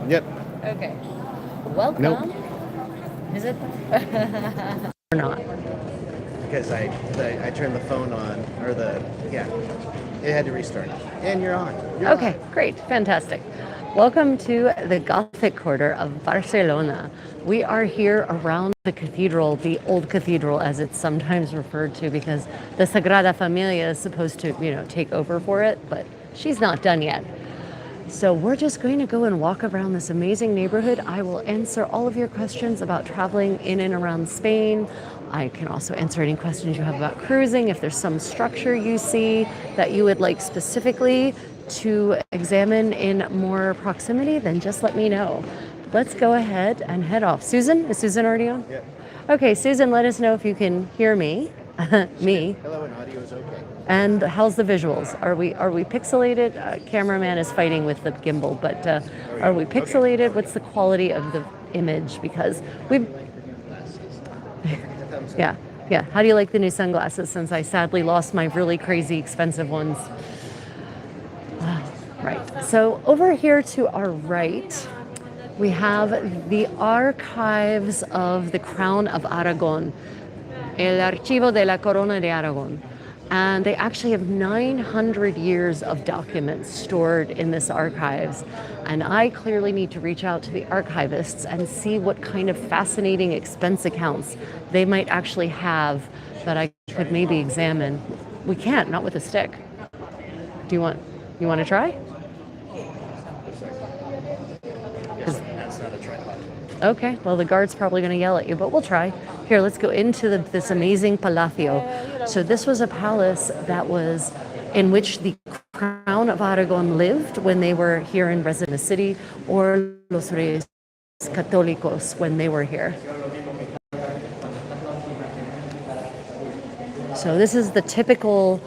Yep. Okay. Welcome. Nope. Is it? Or not? Because I turned the phone on, or yeah, it had to restart. And you're on. You're Okay, live. great, fantastic. Welcome to the Gothic quarter of Barcelona. We are here around the cathedral, the old cathedral as it's sometimes referred to, because the Sagrada Familia is supposed to, take over for it, but she's not done yet. So we're just going to go and walk around this amazing neighborhood. I will answer all of your questions about traveling in and around Spain. I can also answer any questions you have about cruising. If there's some structure you see that you would like specifically to examine in more proximity, then just let me know. Let's go ahead and head off. Susan, is Susan already on? Yeah. Okay, Susan, let us know if you can hear me. Me. Hello, and audio is okay. And how's the visuals? Are we pixelated? Cameraman is fighting with the gimbal, but are we pixelated? What's the quality of the image? Because we, yeah, yeah. How do you like the new sunglasses? Since I sadly lost my really crazy expensive ones. Right. So over here to our right, we have the archives of the Crown of Aragon, El Archivo de la Corona de Aragon. And they actually have 900 years of documents stored in this archives. And I clearly need to reach out to the archivists and see what kind of fascinating expense accounts they might actually have that I could maybe examine. We can't, not with a stick. You want to try? That's not a tripod. Okay, well, the guard's probably going to yell at you, but we'll try. Here, let's go into this amazing palacio. So this was a palace that was in which the Crown of Aragon lived when they were here in resident city, or los Reyes Católicos when they were here. So this is the typical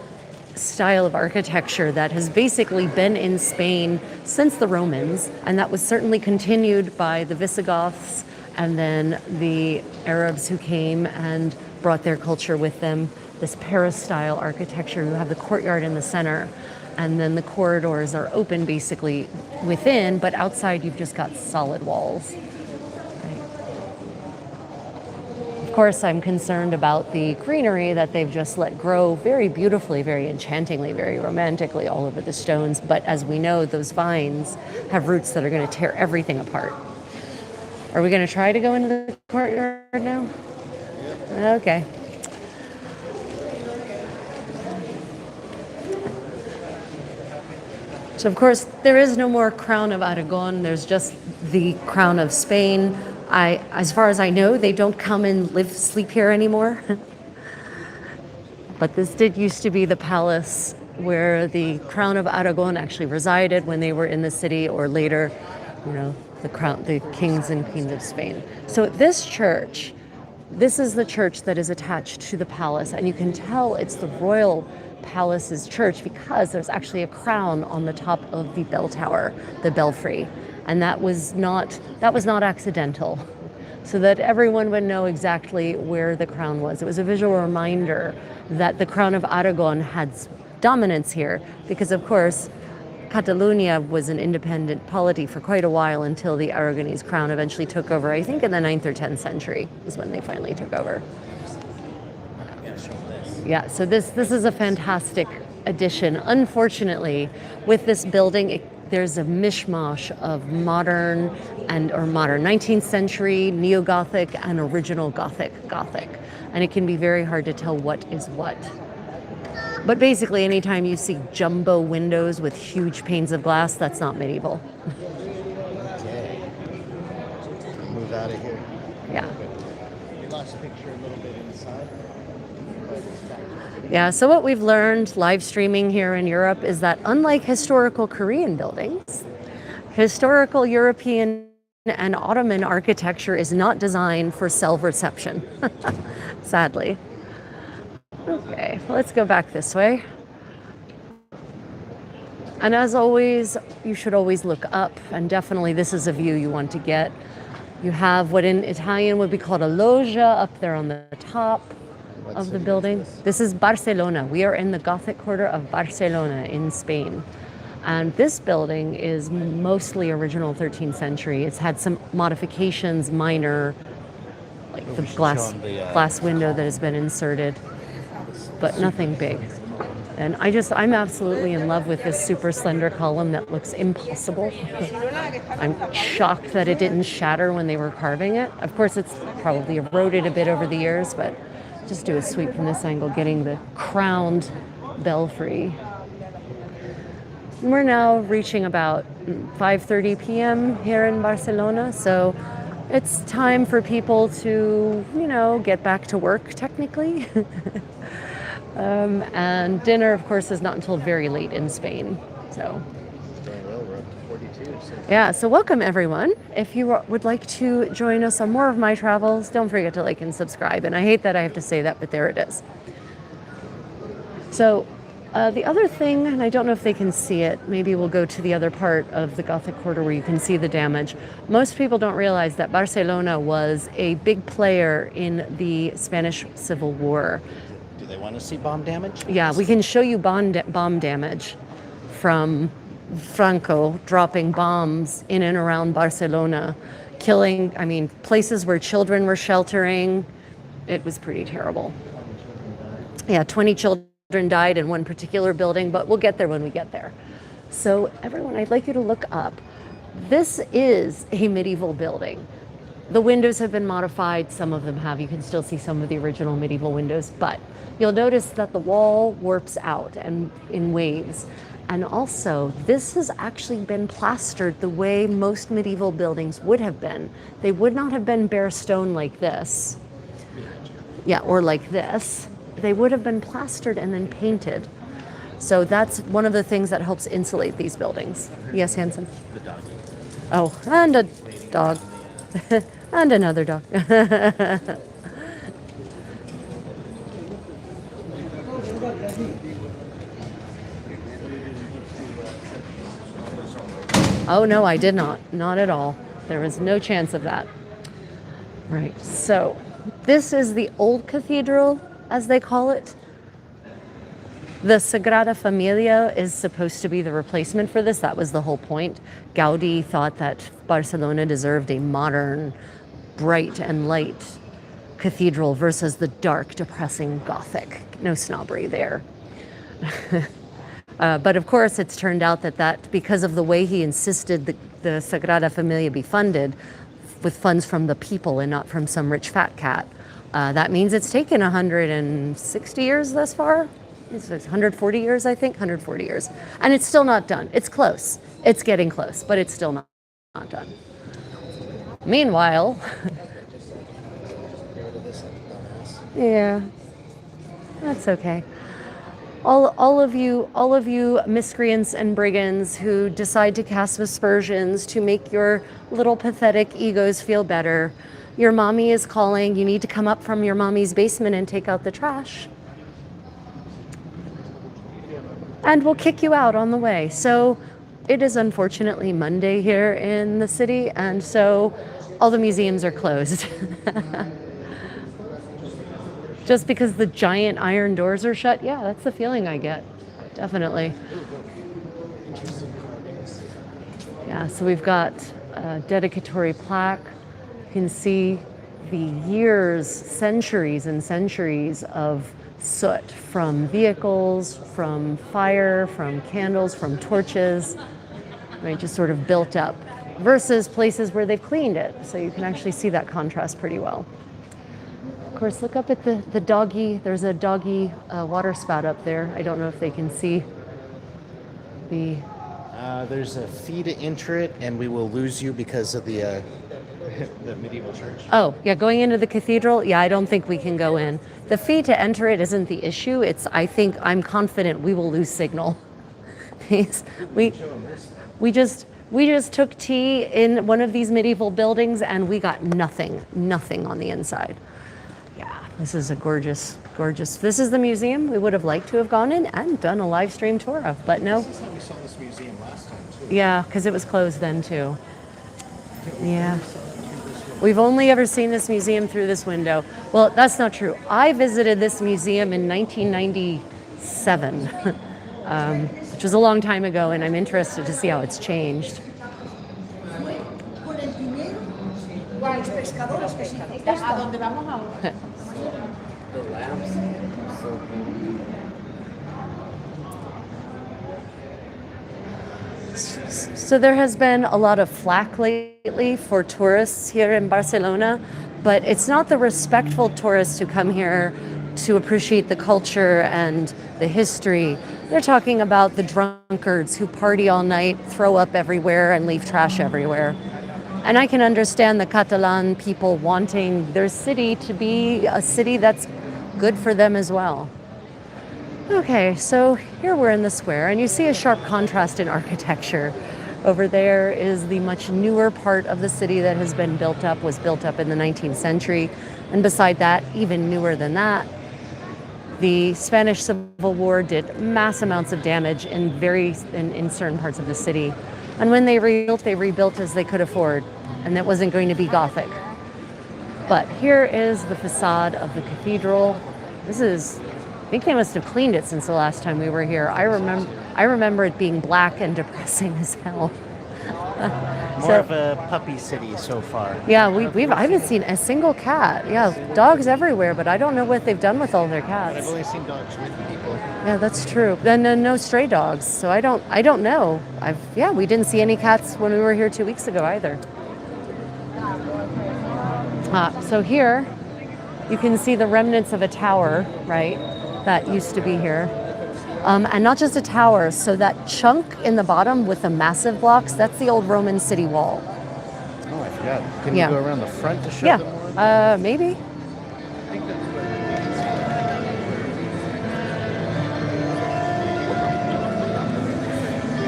style of architecture that has basically been in Spain since the Romans, and that was certainly continued by the Visigoths and then the Arabs who came and brought their culture with them. This Paris-style architecture, you have the courtyard in the center, and then the corridors are open basically within, but outside you've just got solid walls. Of course, I'm concerned about the greenery that they've just let grow very beautifully, very enchantingly, very romantically all over the stones. But as we know, those vines have roots that are going to tear everything apart. Are we going to try to go into the courtyard now? Okay. So, of course, there is no more Crown of Aragon. There's just the Crown of Spain. As far as I know, they don't come and sleep here anymore. But this did used to be the palace where the Crown of Aragon actually resided when they were in the city, or later, the kings and queens of Spain. So this church, this is the church that is attached to the palace, and you can tell it's the royal palace's church because there's actually a crown on the top of the bell tower, the belfry. And that was not accidental, so that everyone would know exactly where the crown was. It was a visual reminder that the Crown of Aragon had dominance here, because of course Catalonia was an independent polity for quite a while until the Aragonese crown eventually took over. I think in the 9th or 10th century is when they finally took over. Yeah, so this is a fantastic addition. Unfortunately, with this building, there's a mishmash of modern 19th century, neo-Gothic, and original Gothic. And it can be very hard to tell what is what. But basically, anytime you see jumbo windows with huge panes of glass, that's not medieval. Okay. Move out of here. Yeah. We lost a picture a little bit inside. Yeah, so what we've learned live streaming here in Europe is that unlike historical Korean buildings, historical European and Ottoman architecture is not designed for cell reception, sadly. Okay, let's go back this way. And as always, you should always look up, and definitely this is a view you want to get. You have what in Italian would be called a loggia up there on the top of the building. This is Barcelona. We are in the Gothic quarter of Barcelona in Spain. And this building is mostly original 13th century. It's had some modifications, minor, like the glass window that has been inserted, but nothing big. And I'm absolutely in love with this super slender column that looks impossible. I'm shocked that it didn't shatter when they were carving it. Of course, it's probably eroded a bit over the years, but just do a sweep from this angle, getting the crowned belfry. We're now reaching about 5:30 p.m. here in Barcelona, so it's time for people to, get back to work, technically. And dinner, of course, is not until very late in Spain. So, We're up to 42. yeah, so welcome, everyone. If you would like to join us on more of my travels, don't forget to like and subscribe. And I hate that I have to say that, but there it is. So, the other thing, and I don't know if they can see it, maybe we'll go to the other part of the Gothic quarter where you can see the damage. Most people don't realize that Barcelona was a big player in the Spanish Civil War. Do they want to see bomb damage? Yeah, we can show you bomb damage from Franco dropping bombs in and around Barcelona, killing, places where children were sheltering. It was pretty terrible. Yeah, 20 children died in one particular building, but we'll get there when we get there. So everyone, I'd like you to look up. This is a medieval building. The windows have been modified. Some of them have. You can still see some of the original medieval windows, but you'll notice that the wall warps out and in waves. And also, this has actually been plastered the way most medieval buildings would have been. They would not have been bare stone like this. Yeah, or like this. They would have been plastered and then painted. So that's one of the things that helps insulate these buildings. Yes, Hanson? The dog. Oh, and a dog. And another dog. Oh, no, I did not. Not at all. There was no chance of that. Right, so this is the old cathedral, as they call it. The Sagrada Familia is supposed to be the replacement for this. That was the whole point. Gaudi thought that Barcelona deserved a modern, bright and light cathedral versus the dark, depressing Gothic. No snobbery there. But of course, it's turned out that because of the way he insisted the Sagrada Familia be funded with funds from the people and not from some rich fat cat, that means it's taken 160 years thus far. It's 140 years, I think, 140 years. And it's still not done. It's close. It's getting close, but it's still not done. Meanwhile, yeah, that's okay. All of you miscreants and brigands who decide to cast aspersions to make your little pathetic egos feel better, your mommy is calling. You need to come up from your mommy's basement and take out the trash. And we'll kick you out on the way. So it is unfortunately Monday here in the city, and so all the museums are closed. Just because the giant iron doors are shut? Yeah, that's the feeling I get. Definitely. Yeah, so we've got a dedicatory plaque. You can see the years, centuries and centuries of soot from vehicles, from fire, from candles, from torches, right, just sort of built up, versus places where they've cleaned it. So you can actually see that contrast pretty well. Of course, look up at the doggy. There's a doggy water spout up there. I don't know if they can see the... There's a fee to enter it, and we will lose you because of the medieval church. Oh, yeah, going into the cathedral? Yeah, I don't think we can go in. The fee to enter it isn't the issue. I'm confident we will lose signal. we just took tea in one of these medieval buildings, and we got nothing on the inside. Yeah, this is a gorgeous. This is the museum we would have liked to have gone in and done a live stream tour of, but no. This is how we saw this museum last time, too. Yeah, because it was closed then, too. Yeah. We've only ever seen this museum through this window. Well, that's not true. I visited this museum in 1997. which was a long time ago, and I'm interested to see how it's changed. The lamps. So So there has been a lot of flack lately for tourists here in Barcelona, but it's not the respectful tourists who come here to appreciate the culture and the history. They're talking about the drunkards who party all night, throw up everywhere, and leave trash everywhere. And I can understand the Catalan people wanting their city to be a city that's good for them as well. Okay, so here we're in the square, and you see a sharp contrast in architecture. Over there is the much newer part of the city that has been built up, was built up in the 19th century. And beside that, even newer than that, the Spanish Civil War did mass amounts of damage in certain parts of the city. And when they rebuilt as they could afford, and that wasn't going to be Gothic. But here is the facade of the cathedral. I think they must have cleaned it since the last time we were here. I remember it being black and depressing as hell. more of a puppy city so far. Yeah, I haven't seen a single cat. Yeah, dogs everywhere, but I don't know what they've done with all their I've cats. only seen dogs with people. Yeah, that's true. Then no stray dogs, so I don't know. We didn't see any cats when we were here 2 weeks ago either. So here you can see the remnants of a tower, right? That used to be here. And not just a tower, so that chunk in the bottom with the massive blocks, that's the old Roman city wall. Oh, I forgot. Can Yeah. you go around the front to show them more? Yeah, maybe.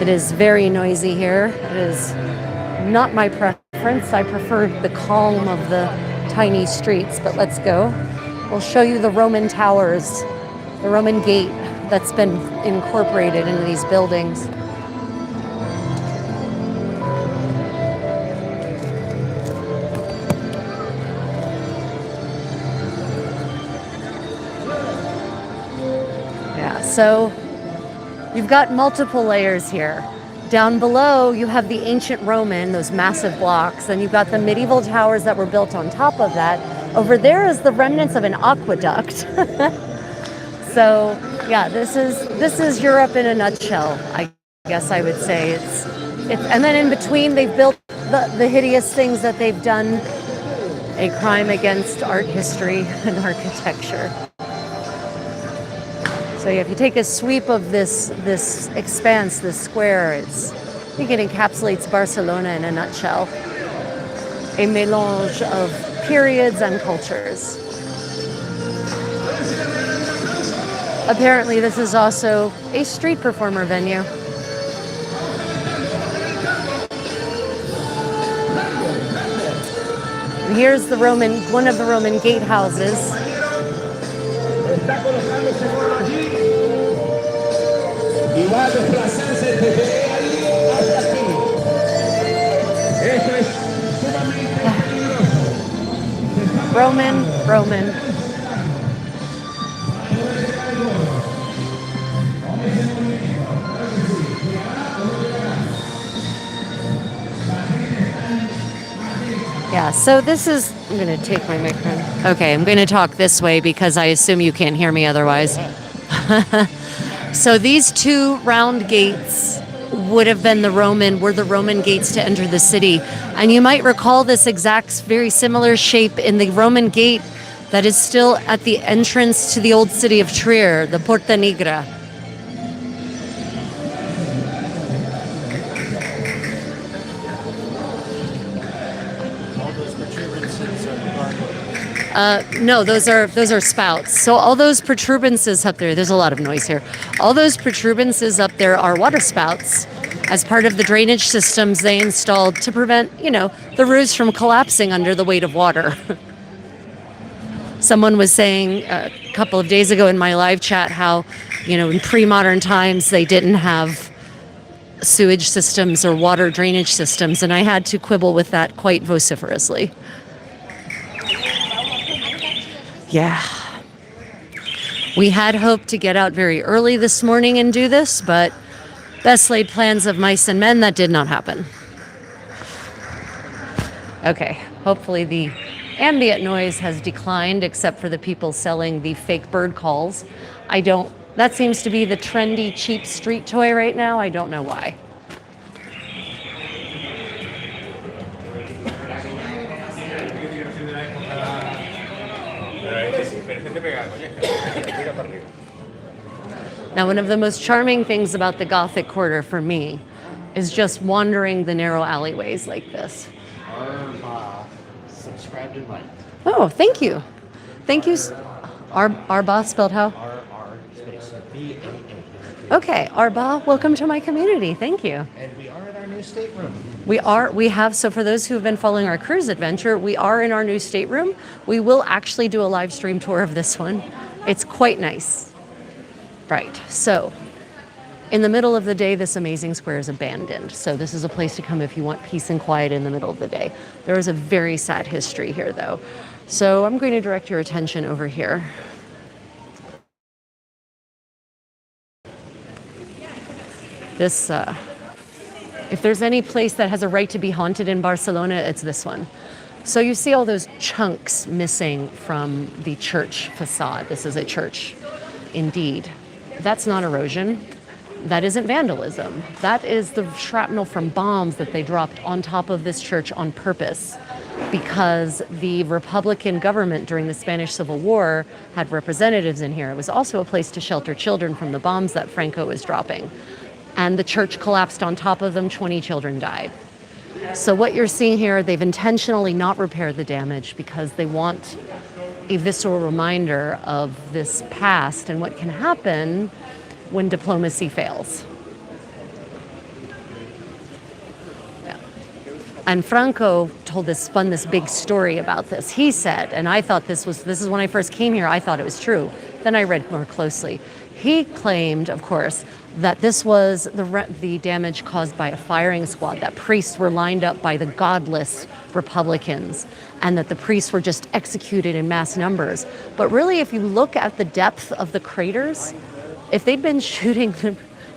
It is very noisy here. It is not my preference. I prefer the calm of the tiny streets, but let's go. We'll show you the Roman towers, the Roman gate that's been incorporated into these buildings. Yeah, so you've got multiple layers here. Down below, you have the ancient Roman, those massive blocks, and you've got the medieval towers that were built on top of that. Over there is the remnants of an aqueduct. So, yeah, this is Europe in a nutshell, I guess I would say. And then in between, they've built the hideous things that they've done, a crime against art history and architecture. So if you take a sweep of this expanse, this square, I think it encapsulates Barcelona in a nutshell. A mélange of periods and cultures. Apparently, this is also a street performer venue. And here's one of the Roman gatehouses. Roman. Yeah, so I'm going to take my microphone. Okay, I'm going to talk this way because I assume you can't hear me otherwise. So these two round gates were the Roman gates to enter the city. And you might recall this exact, very similar shape in the Roman gate that is still at the entrance to the old city of Trier, the Porta Nigra. No, those are spouts. So all those protuberances up there's a lot of noise here. All those protuberances up there are water spouts as part of the drainage systems they installed to prevent, the roofs from collapsing under the weight of water. Someone was saying a couple of days ago in my live chat how, in pre-modern times they didn't have sewage systems or water drainage systems, and I had to quibble with that quite vociferously. Yeah. We had hoped to get out very early this morning and do this, but Best laid plans of mice and men, that did not happen. Okay, hopefully the ambient noise has declined except for the people selling the fake bird calls. That seems to be the trendy cheap street toy right now. I don't know why. Now, one of the most charming things about the Gothic Quarter for me is just wandering the narrow alleyways like this. Subscribed and liked. Oh, thank you. Thank you. Arba spelled how? RR space BAA. Okay, Arba, welcome to my community. Thank you. And we are in our new stateroom. So for those who have been following our cruise adventure, we are in our new stateroom. We will actually do a live stream tour of this one. It's quite nice. Right, so in the middle of the day, this amazing square is abandoned. So this is a place to come if you want peace and quiet in the middle of the day. There is a very sad history here, though. So I'm going to direct your attention over here. This, if there's any place that has a right to be haunted in Barcelona, it's this one. So you see all those chunks missing from the church facade. This is a church, indeed. That's not erosion. That isn't vandalism. That is the shrapnel from bombs that they dropped on top of this church on purpose, because the Republican government during the Spanish Civil War had representatives in here. It was also a place to shelter children from the bombs that Franco was dropping. And the church collapsed on top of them. 20 children died. So what you're seeing here, they've intentionally not repaired the damage because they want a visceral reminder of this past and what can happen when diplomacy fails. Yeah. And Franco spun this big story about this. He said, and I thought this is when I first came here, I thought it was true. Then I read more closely. He claimed, of course, that this was the damage caused by a firing squad, that priests were lined up by the godless Republicans, and that the priests were just executed in mass numbers. But really, if you look at the depth of the craters, if they'd been shooting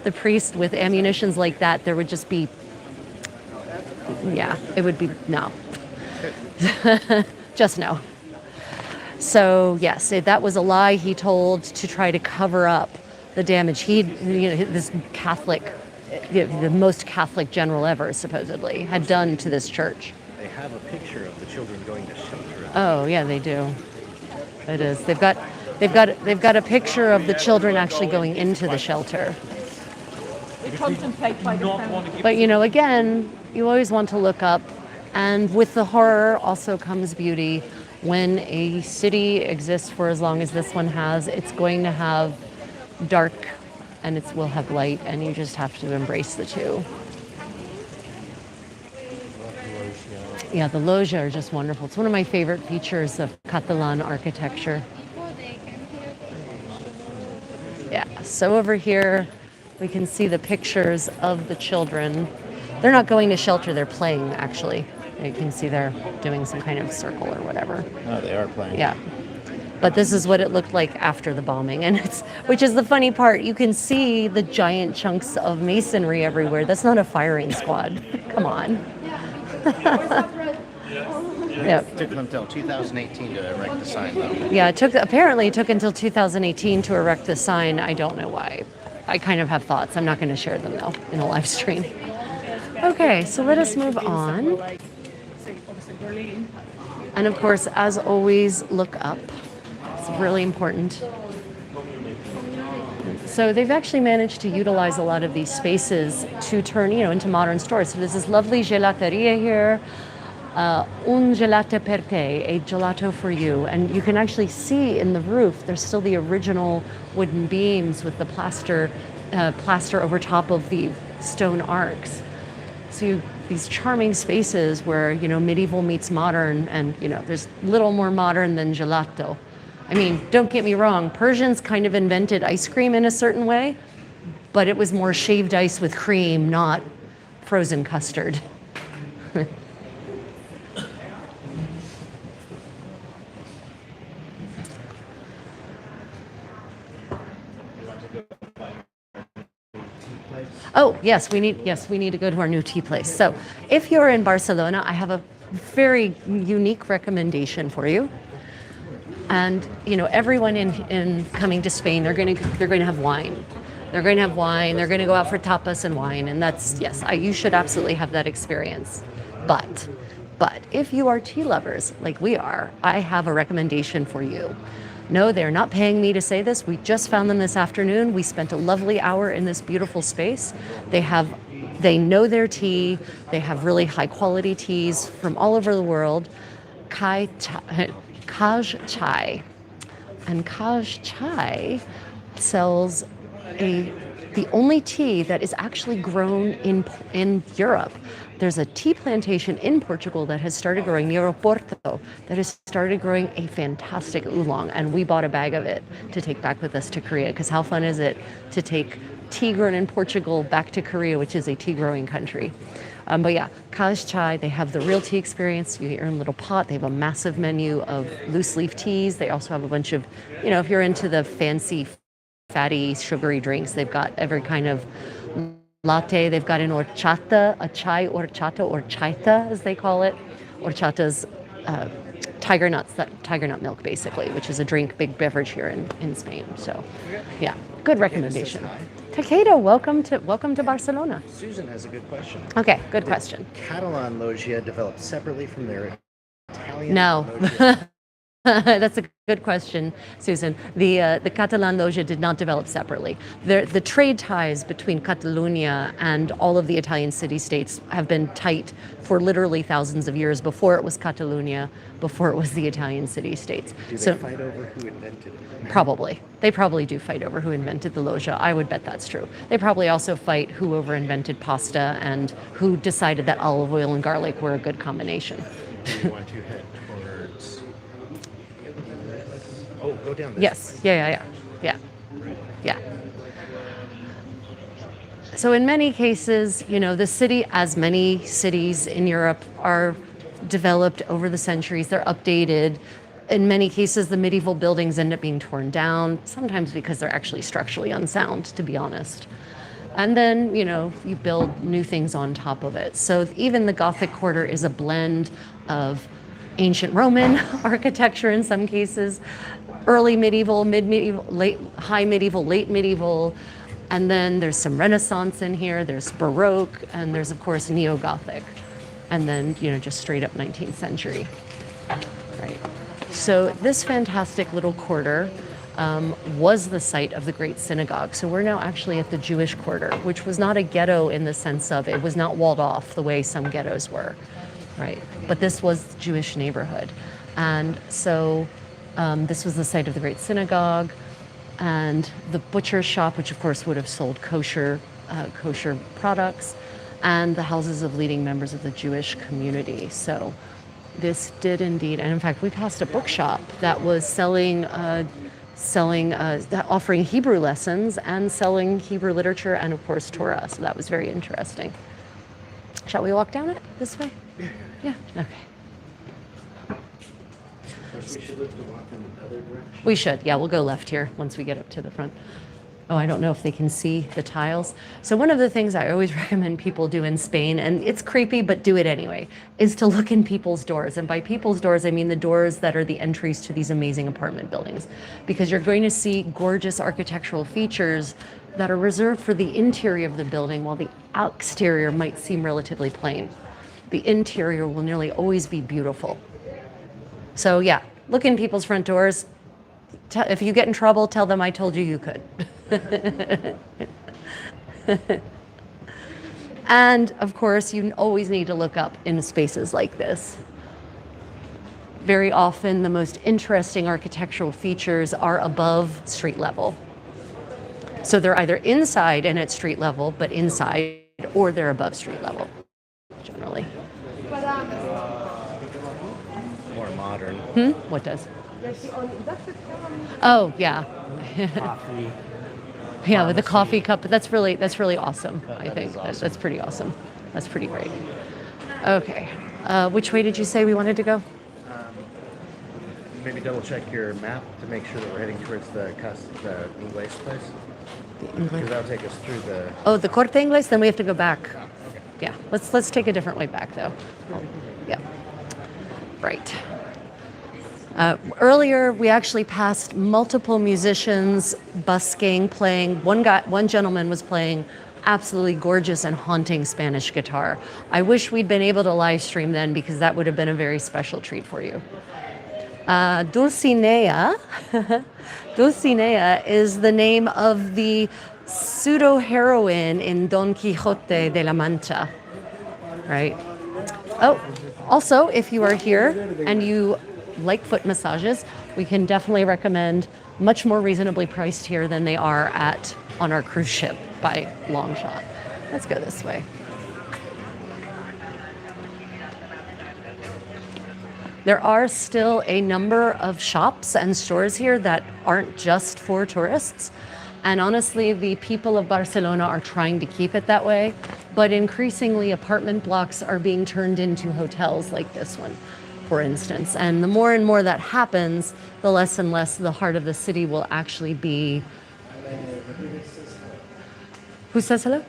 the priest with ammunitions like that, there would just be, it would be no. Just no. So yes, that was a lie he told to try to cover up the damage. This Catholic, the most Catholic general ever, supposedly, had done to this church. They have a picture of the children going to shelter. Oh yeah, they do. It is. They've got a picture of the children actually going into the shelter. But again, you always want to look up, and with the horror also comes beauty. When a city exists for as long as this one has, it's going to have dark and it will have light, and you just have to embrace the two. Yeah, the loggia are just wonderful. It's one of my favorite features of Catalan architecture. Yeah, so over here we can see the pictures of the children. They're not going to shelter, they're playing actually. You can see they're doing some kind of circle or whatever. Oh, they are playing. Yeah. But this is what it looked like after the bombing, and which is the funny part. You can see the giant chunks of masonry everywhere. That's not a firing squad. Come on. Yeah. It took them until 2018 to erect the sign, though. Yeah, apparently it took until 2018 to erect the sign. I don't know why. I kind of have thoughts. I'm not going to share them, though, in a live stream. Okay, so let us move on. And of course, as always, look up. It's really important. So they've actually managed to utilize a lot of these spaces to turn, into modern stores. So there's this lovely gelateria here, un gelato per te, a gelato for you. And you can actually see in the roof, there's still the original wooden beams with the plaster over top of the stone arcs. So these charming spaces where, medieval meets modern, and, there's little more modern than gelato. I mean, don't get me wrong, Persians kind of invented ice cream in a certain way, but it was more shaved ice with cream, not frozen custard. Oh, yes, we need to go to our new tea place. So, if you're in Barcelona, I have a very unique recommendation for you. And everyone in coming to Spain, they're going to have wine. They're going to have wine. They're going to go out for tapas and wine, and that's yes, you should absolutely have that experience. But if you are tea lovers like we are, I have a recommendation for you. No, they're not paying me to say this. We just found them this afternoon. We spent a lovely hour in this beautiful space. They know their tea. They have really high quality teas from all over the world. Kaj Chai. And Kaj Chai sells the only tea that is actually grown in Europe. There's a tea plantation in Portugal that has started growing near Porto that has started growing a fantastic oolong, and we bought a bag of it to take back with us to Korea, because how fun is it to take tea grown in Portugal back to Korea, which is a tea growing country. But yeah, Kaj Chai, they have the real tea experience. You get your own little pot. They have a massive menu of loose leaf teas. They also have a bunch of, if you're into the fancy, fatty, sugary drinks, they've got every kind of latte. They've got an horchata, a chai horchata, or chaita as they call it. Horchata's tiger nut milk basically, which is a big beverage here in Spain. So yeah, good recommendation. Takeda, welcome to Barcelona. Susan has a good question. Okay, good question. Catalan loggia developed separately from their Italian No. loggia? That's a good question, Susan. The Catalan loggia did not develop separately. The trade ties between Catalonia and all of the Italian city-states have been tight for literally thousands of years before it was Catalonia, before it was the Italian city-states. Do they fight over who invented it? Probably. They probably do fight over who invented the loggia. I would bet that's true. They probably also fight who invented pasta and who decided that olive oil and garlic were a good combination. Do you want to head towards... Oh, go down this Yes. way. Yeah. So in many cases, the city, as many cities in Europe, are developed over the centuries. They're updated. In many cases, the medieval buildings end up being torn down, sometimes because they're actually structurally unsound, to be honest. And then, you build new things on top of it. So even the Gothic quarter is a blend of ancient Roman architecture in some cases, early medieval, mid-medieval, high medieval, late medieval, and then there's some Renaissance in here, there's Baroque, and there's, of course, Neo-Gothic, and then, just straight up 19th century. Right. So this fantastic little quarter was the site of the Great Synagogue. So we're now actually at the Jewish quarter, which was not a ghetto in the sense of it was not walled off the way some ghettos were, right? But this was the Jewish neighborhood. And so this was the site of the Great Synagogue and the butcher's shop, which of course would have sold kosher products, and the houses of leading members of the Jewish community. So this did indeed, and in fact, we passed a bookshop that was offering Hebrew lessons and selling Hebrew literature and of course Torah. So that was very interesting. Shall we walk down it this way? Yeah. Okay. We should look to walk in the other direction. We should. Yeah, we'll go left here once we get up to the front. Oh, I don't know if they can see the tiles. So one of the things I always recommend people do in Spain, and it's creepy, but do it anyway, is to look in people's doors. And by people's doors, I mean the doors that are the entries to these amazing apartment buildings, because you're going to see gorgeous architectural features that are reserved for the interior of the building, while the exterior might seem relatively plain. The interior will nearly always be beautiful. So yeah, look in people's front doors. If you get in trouble, tell them I told you could. And of course, you always need to look up in spaces like this. Very often, the most interesting architectural features are above street level. So they're either inside and at street level, but inside, or they're above street level, generally. More modern. What does? Oh, yeah. Coffee. Yeah, with the coffee cup. That's really awesome. I think that's pretty awesome. That's pretty great. Okay, which way did you say we wanted to go? Maybe double check your map to make sure that we're heading towards the Inglés place. Because that'll take us through the. Oh, the Corte Inglés, then we have to go back. Okay. Yeah, let's take a different way back though. Yeah, right. Earlier, we actually passed multiple musicians busking, playing. One gentleman was playing absolutely gorgeous and haunting Spanish guitar. I wish we'd been able to live stream then because that would have been a very special treat for you. Dulcinea, Dulcinea is the name of the pseudo heroine in Don Quixote de la Mancha, right? Oh, also, if you are here and you like foot massages, we can definitely recommend much more reasonably priced here than they are on our cruise ship by long shot. Let's go this way. There are still a number of shops and stores here that aren't just for tourists. And honestly, the people of Barcelona are trying to keep it that way. But increasingly, apartment blocks are being turned into hotels like this one, for instance. And the more and more that happens, the less and less the heart of the city will actually be. Who says hello?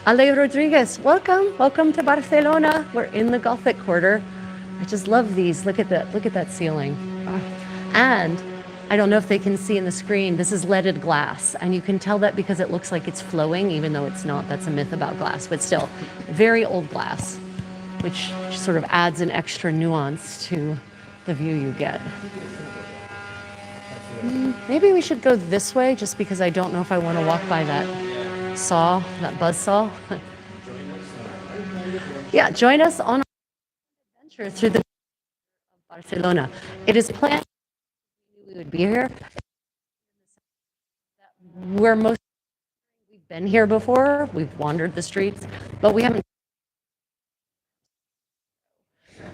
Ale Rodriguez, welcome to Barcelona. We're in the Gothic quarter. I just love these. Look at that ceiling. And I don't know if they can see in the screen, this is leaded glass. And you can tell that because it looks like it's flowing, even though it's not. That's a myth about glass, but still, very old glass, which sort of adds an extra nuance to the view you get. Maybe we should go this way, just because I don't know if I want to walk by that buzz saw. Yeah, join us on our adventure through the Barcelona. It is planned we would be here. We've been here before. We've wandered the streets, but we haven't.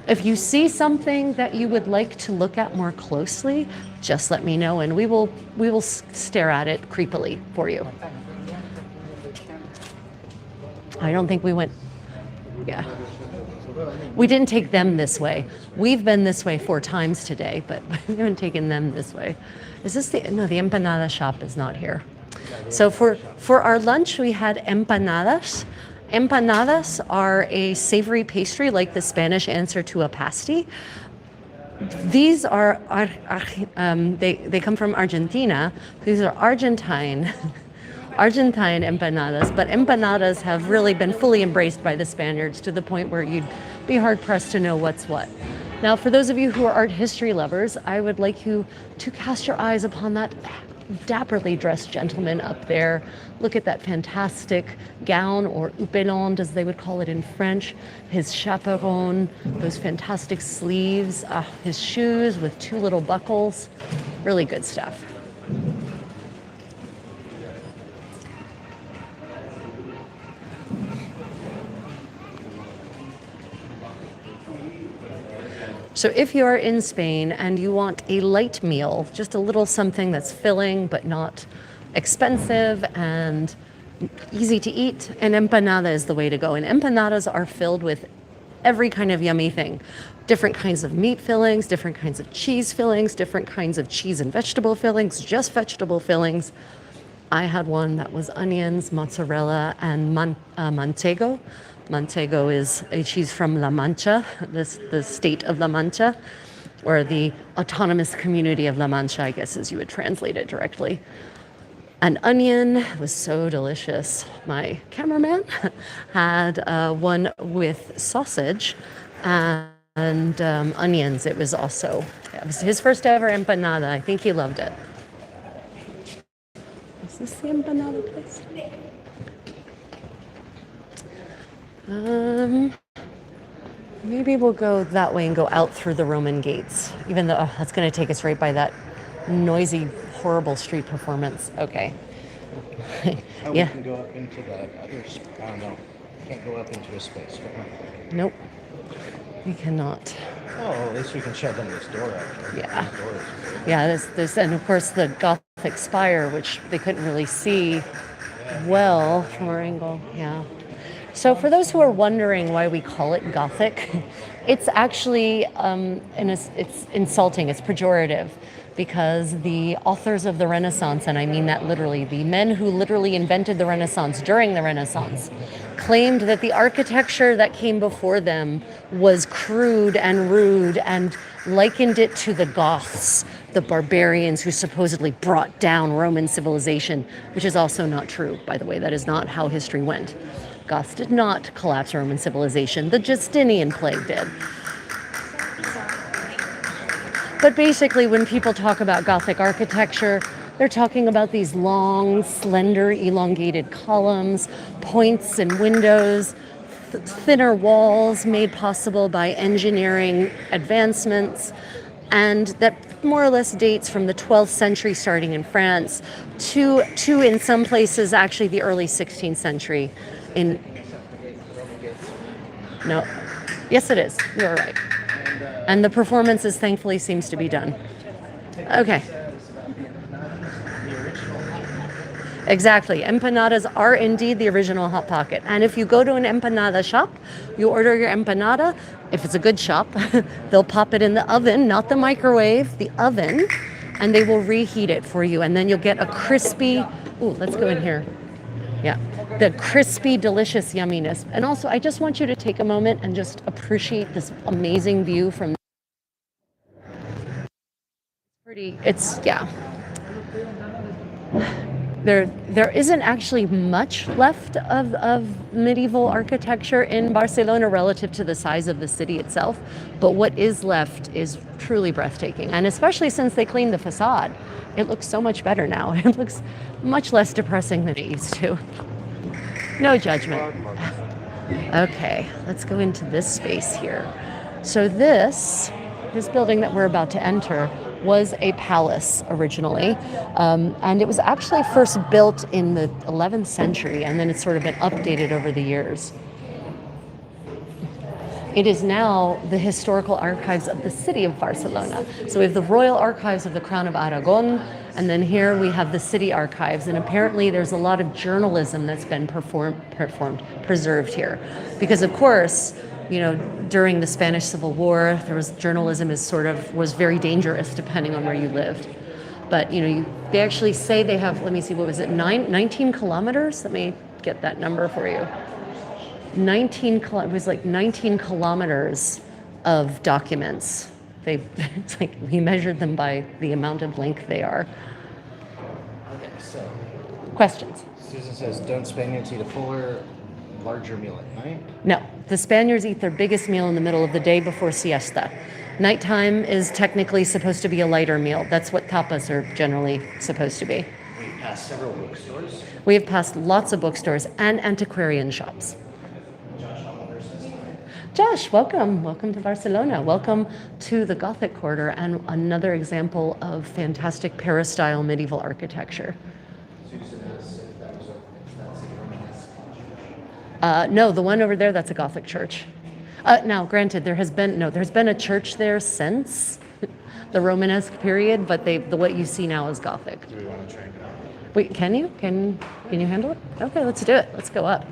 If you see something that you would like to look at more closely, just let me know, and we will stare at it creepily for you. I don't think we went. Yeah. We didn't take them this way. We've been this way 4 times today, but we haven't taken them this way. Is this no, the empanada shop is not here. So for our lunch, we had empanadas. Empanadas are a savory pastry like the Spanish answer to a pasty. These are, they come from Argentina. These are Argentine empanadas, but empanadas have really been fully embraced by the Spaniards to the point where you'd be hard-pressed to know what's what. Now, for those of you who are art history lovers, I would like you to cast your eyes upon that dapperly dressed gentleman up there. Look at that fantastic gown, or houppelande as they would call it in French, his chaperon, those fantastic sleeves, his shoes with 2 little buckles, really good stuff. So if you are in Spain and you want a light meal, just a little something that's filling but not expensive and easy to eat, an empanada is the way to go. And empanadas are filled with every kind of yummy thing. Different kinds of meat fillings, different kinds of cheese fillings, different kinds of cheese and vegetable fillings, just vegetable fillings. I had one that was onions, mozzarella, and manchego. Manchego is a cheese from La Mancha, the state of La Mancha, or the autonomous community of La Mancha, I guess, as you would translate it directly. An onion was so delicious. My cameraman had one with sausage and onions. It was his first ever empanada. I think he loved it. Is this the empanada place? Maybe we'll go that way and go out through the Roman gates, even though that's going to take us right by that noisy, horrible street performance. Okay. Oh, yeah. We can go up into that other. I don't know. Can't go up into a space. Nope. We cannot. Oh, at least we can shut down this door. Actually. Yeah. Yeah. This, and of course the Gothic spire, which they couldn't really see well from our angle. Yeah. So for those who are wondering why we call it Gothic, it's actually, it's insulting, it's pejorative, because the authors of the Renaissance, and I mean that literally, the men who literally invented the Renaissance during the Renaissance, claimed that the architecture that came before them was crude and rude and likened it to the Goths, the barbarians who supposedly brought down Roman civilization, which is also not true, by the way. That is not how history went. Goths did not collapse Roman civilization. The Justinian plague did. But basically, when people talk about Gothic architecture, they're talking about these long, slender, elongated columns, points and windows, thinner walls made possible by engineering advancements, and that more or less dates from the 12th century starting in France to in some places actually the early 16th century in no yes it is, you're right, and the performances thankfully seems to be done. Okay. Exactly. Empanadas are indeed the original Hot Pocket. And if you go to an empanada shop, you order your empanada. If it's a good shop, they'll pop it in the oven, not the microwave, the oven, and they will reheat it for you. And then you'll get a crispy, ooh, let's go in here. Yeah, the crispy, delicious yumminess. And also, I just want you to take a moment and just appreciate this amazing view from yeah. There isn't actually much left of medieval architecture in Barcelona relative to the size of the city itself, but what is left is truly breathtaking. And especially since they cleaned the facade, it looks so much better now. It looks much less depressing than it used to. No judgment. Okay, let's go into this space here. So this building that we're about to enter was a palace originally, and it was actually first built in the 11th century, and then it's sort of been updated over the years. It is now the historical archives of the city of Barcelona. So we have the Royal Archives of the Crown of Aragon, and then here we have the city archives, and apparently there's a lot of journalism that's been preserved here. Because of course, you know, during the Spanish Civil War, journalism was very dangerous depending on where you lived. But you know, they actually say they have, let me see, what was it, 19 kilometers? Let me get that number for you. It was like 19 kilometers of documents. It's like we measured them by the amount of length they are. Okay, so questions? Susan says, don't Spaniards eat a fuller, larger meal at night? No, the Spaniards eat their biggest meal in the middle of the day before siesta. Nighttime is technically supposed to be a lighter meal. That's what tapas are generally supposed to be. We've passed several bookstores. We have passed lots of bookstores and antiquarian shops. Josh, welcome. Welcome to Barcelona. Welcome to the Gothic Quarter and another example of fantastic Paris-style medieval architecture. No, the one over there, that's a Gothic church. Now, granted, there's been a church there since the Romanesque period, but what you see now is Gothic. Do we want to try and go? Wait, can you? Can you handle it? Okay, let's do it. Let's go up.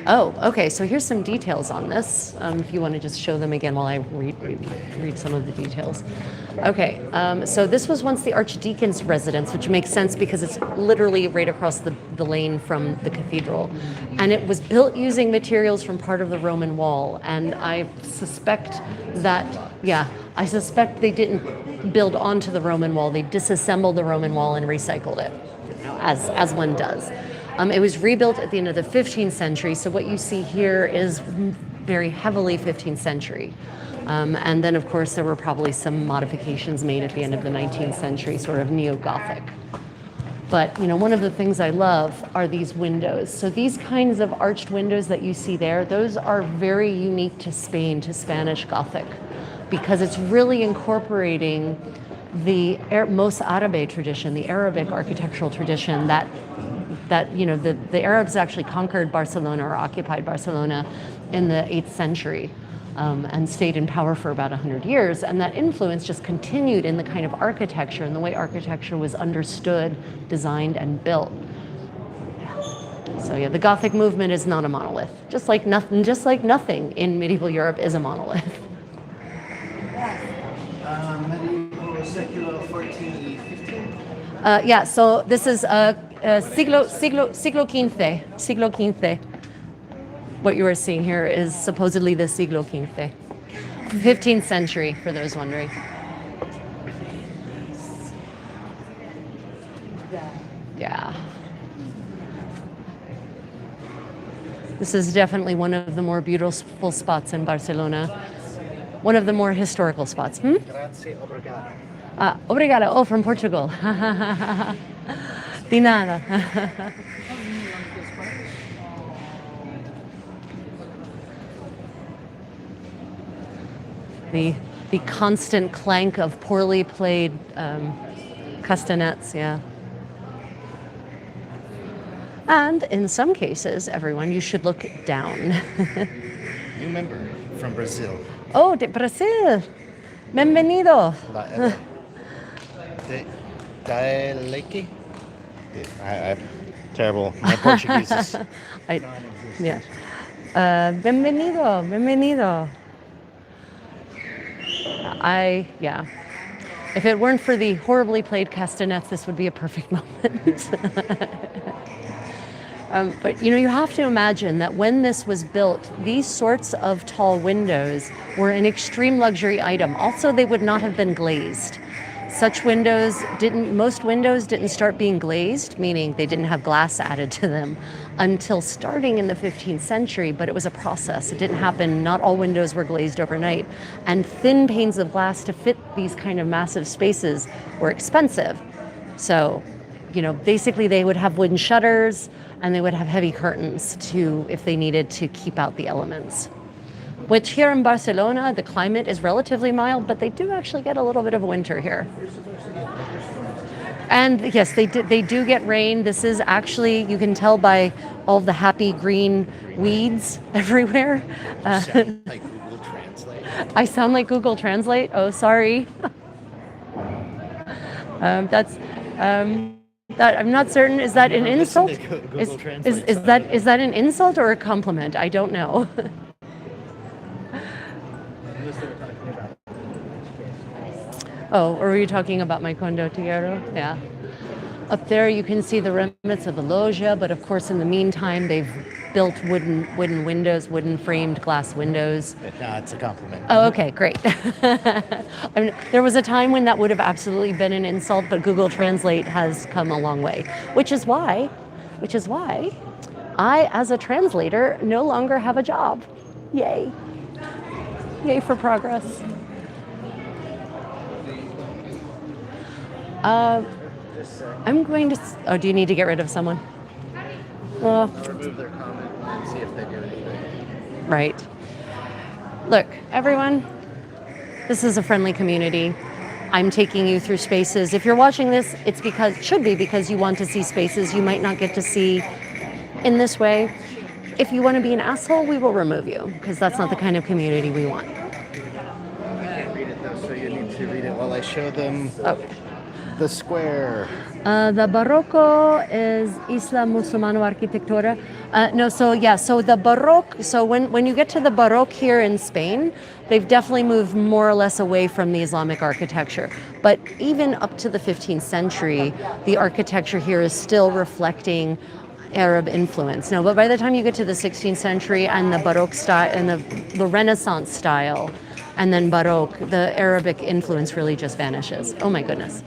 Oh, okay, so here's some details on this. If you want to just show them again while I read some of the details. Okay, so this was once the Archdeacon's residence, which makes sense because it's literally right across the lane from the cathedral. And it was built using materials from part of the Roman wall. And I suspect they didn't build onto the Roman wall. They disassembled the Roman wall and recycled it, as one does. It was rebuilt at the end of the 15th century, so what you see here is very heavily 15th century. And then, of course, there were probably some modifications made at the end of the 19th century, sort of neo-Gothic. But, you know, one of the things I love are these windows. So these kinds of arched windows that you see there, those are very unique to Spain, to Spanish Gothic, because it's really incorporating the Mozarabe tradition, the Arabic architectural tradition that you know, the Arabs actually conquered Barcelona or occupied Barcelona in the 8th century. and stayed in power for about 100 years. And that influence just continued in the kind of architecture and the way architecture was understood, designed, and built. So yeah, the Gothic movement is not a monolith. Just like nothing in medieval Europe is a monolith. Medieval secular 14, 15? Yeah, so this is siglo XV. What you are seeing here is supposedly the siglo XV. 15th century, for those wondering. Yeah. This is definitely one of the more beautiful spots in Barcelona. One of the more historical spots. Grazie, obrigado. Obrigada. Oh, from Portugal. De nada. The constant clank of poorly played castanets, yeah. And in some cases, everyone, you should look down. New member from Brazil. Oh, de Brazil. Bienvenido. Daeleke? I'm terrible. My Portuguese is yeah. Bienvenido. Yeah. If it weren't for the horribly played castanets, this would be a perfect moment. But you have to imagine that when this was built, these sorts of tall windows were an extreme luxury item. Also, they would not have been glazed. Most windows didn't start being glazed, meaning they didn't have glass added to them until starting in the 15th century, but it was a process. It didn't happen. Not all windows were glazed overnight. And thin panes of glass to fit these kind of massive spaces were expensive. So, basically they would have wooden shutters and they would have heavy curtains if they needed to keep out the elements. Which here in Barcelona, the climate is relatively mild, but they do actually get a little bit of winter here. And yes, they do get rain. This is actually, you can tell by all the happy green weeds everywhere. Sound like Google Translate. I sound like Google Translate? Oh, sorry. That I'm not certain. Is that an insult? Is that an insult or a compliment? I don't know. Oh, or were you talking about my condo Tiguero? Yeah. Up there you can see the remnants of the loggia, but of course in the meantime they've built wooden windows, wooden framed glass windows. No, it's a compliment. Oh, okay, great. There was a time when that would have absolutely been an insult, but Google Translate has come a long way, which is why I, as a translator, no longer have a job. Yay. Yay for progress. I'm going to... Oh, do you need to get rid of someone? I'll remove their comment and see if they do anything. Right. Look, everyone, this is a friendly community. I'm taking you through spaces. If you're watching this, it should be because you want to see spaces you might not get to see in this way. If you want to be an asshole, we will remove you because that's not the kind of community we want. I can't read it though, so you need to read it while I show them. Oh. The square. The Barroco is Isla Musulmano Arquitectura. So the Baroque, so when you get to the Baroque here in Spain, they've definitely moved more or less away from the Islamic architecture. But even up to the 15th century, the architecture here is still reflecting Arab influence. No, but by the time you get to the 16th century and the Baroque style and the Renaissance style, and then Baroque, the Arabic influence really just vanishes. Oh my goodness.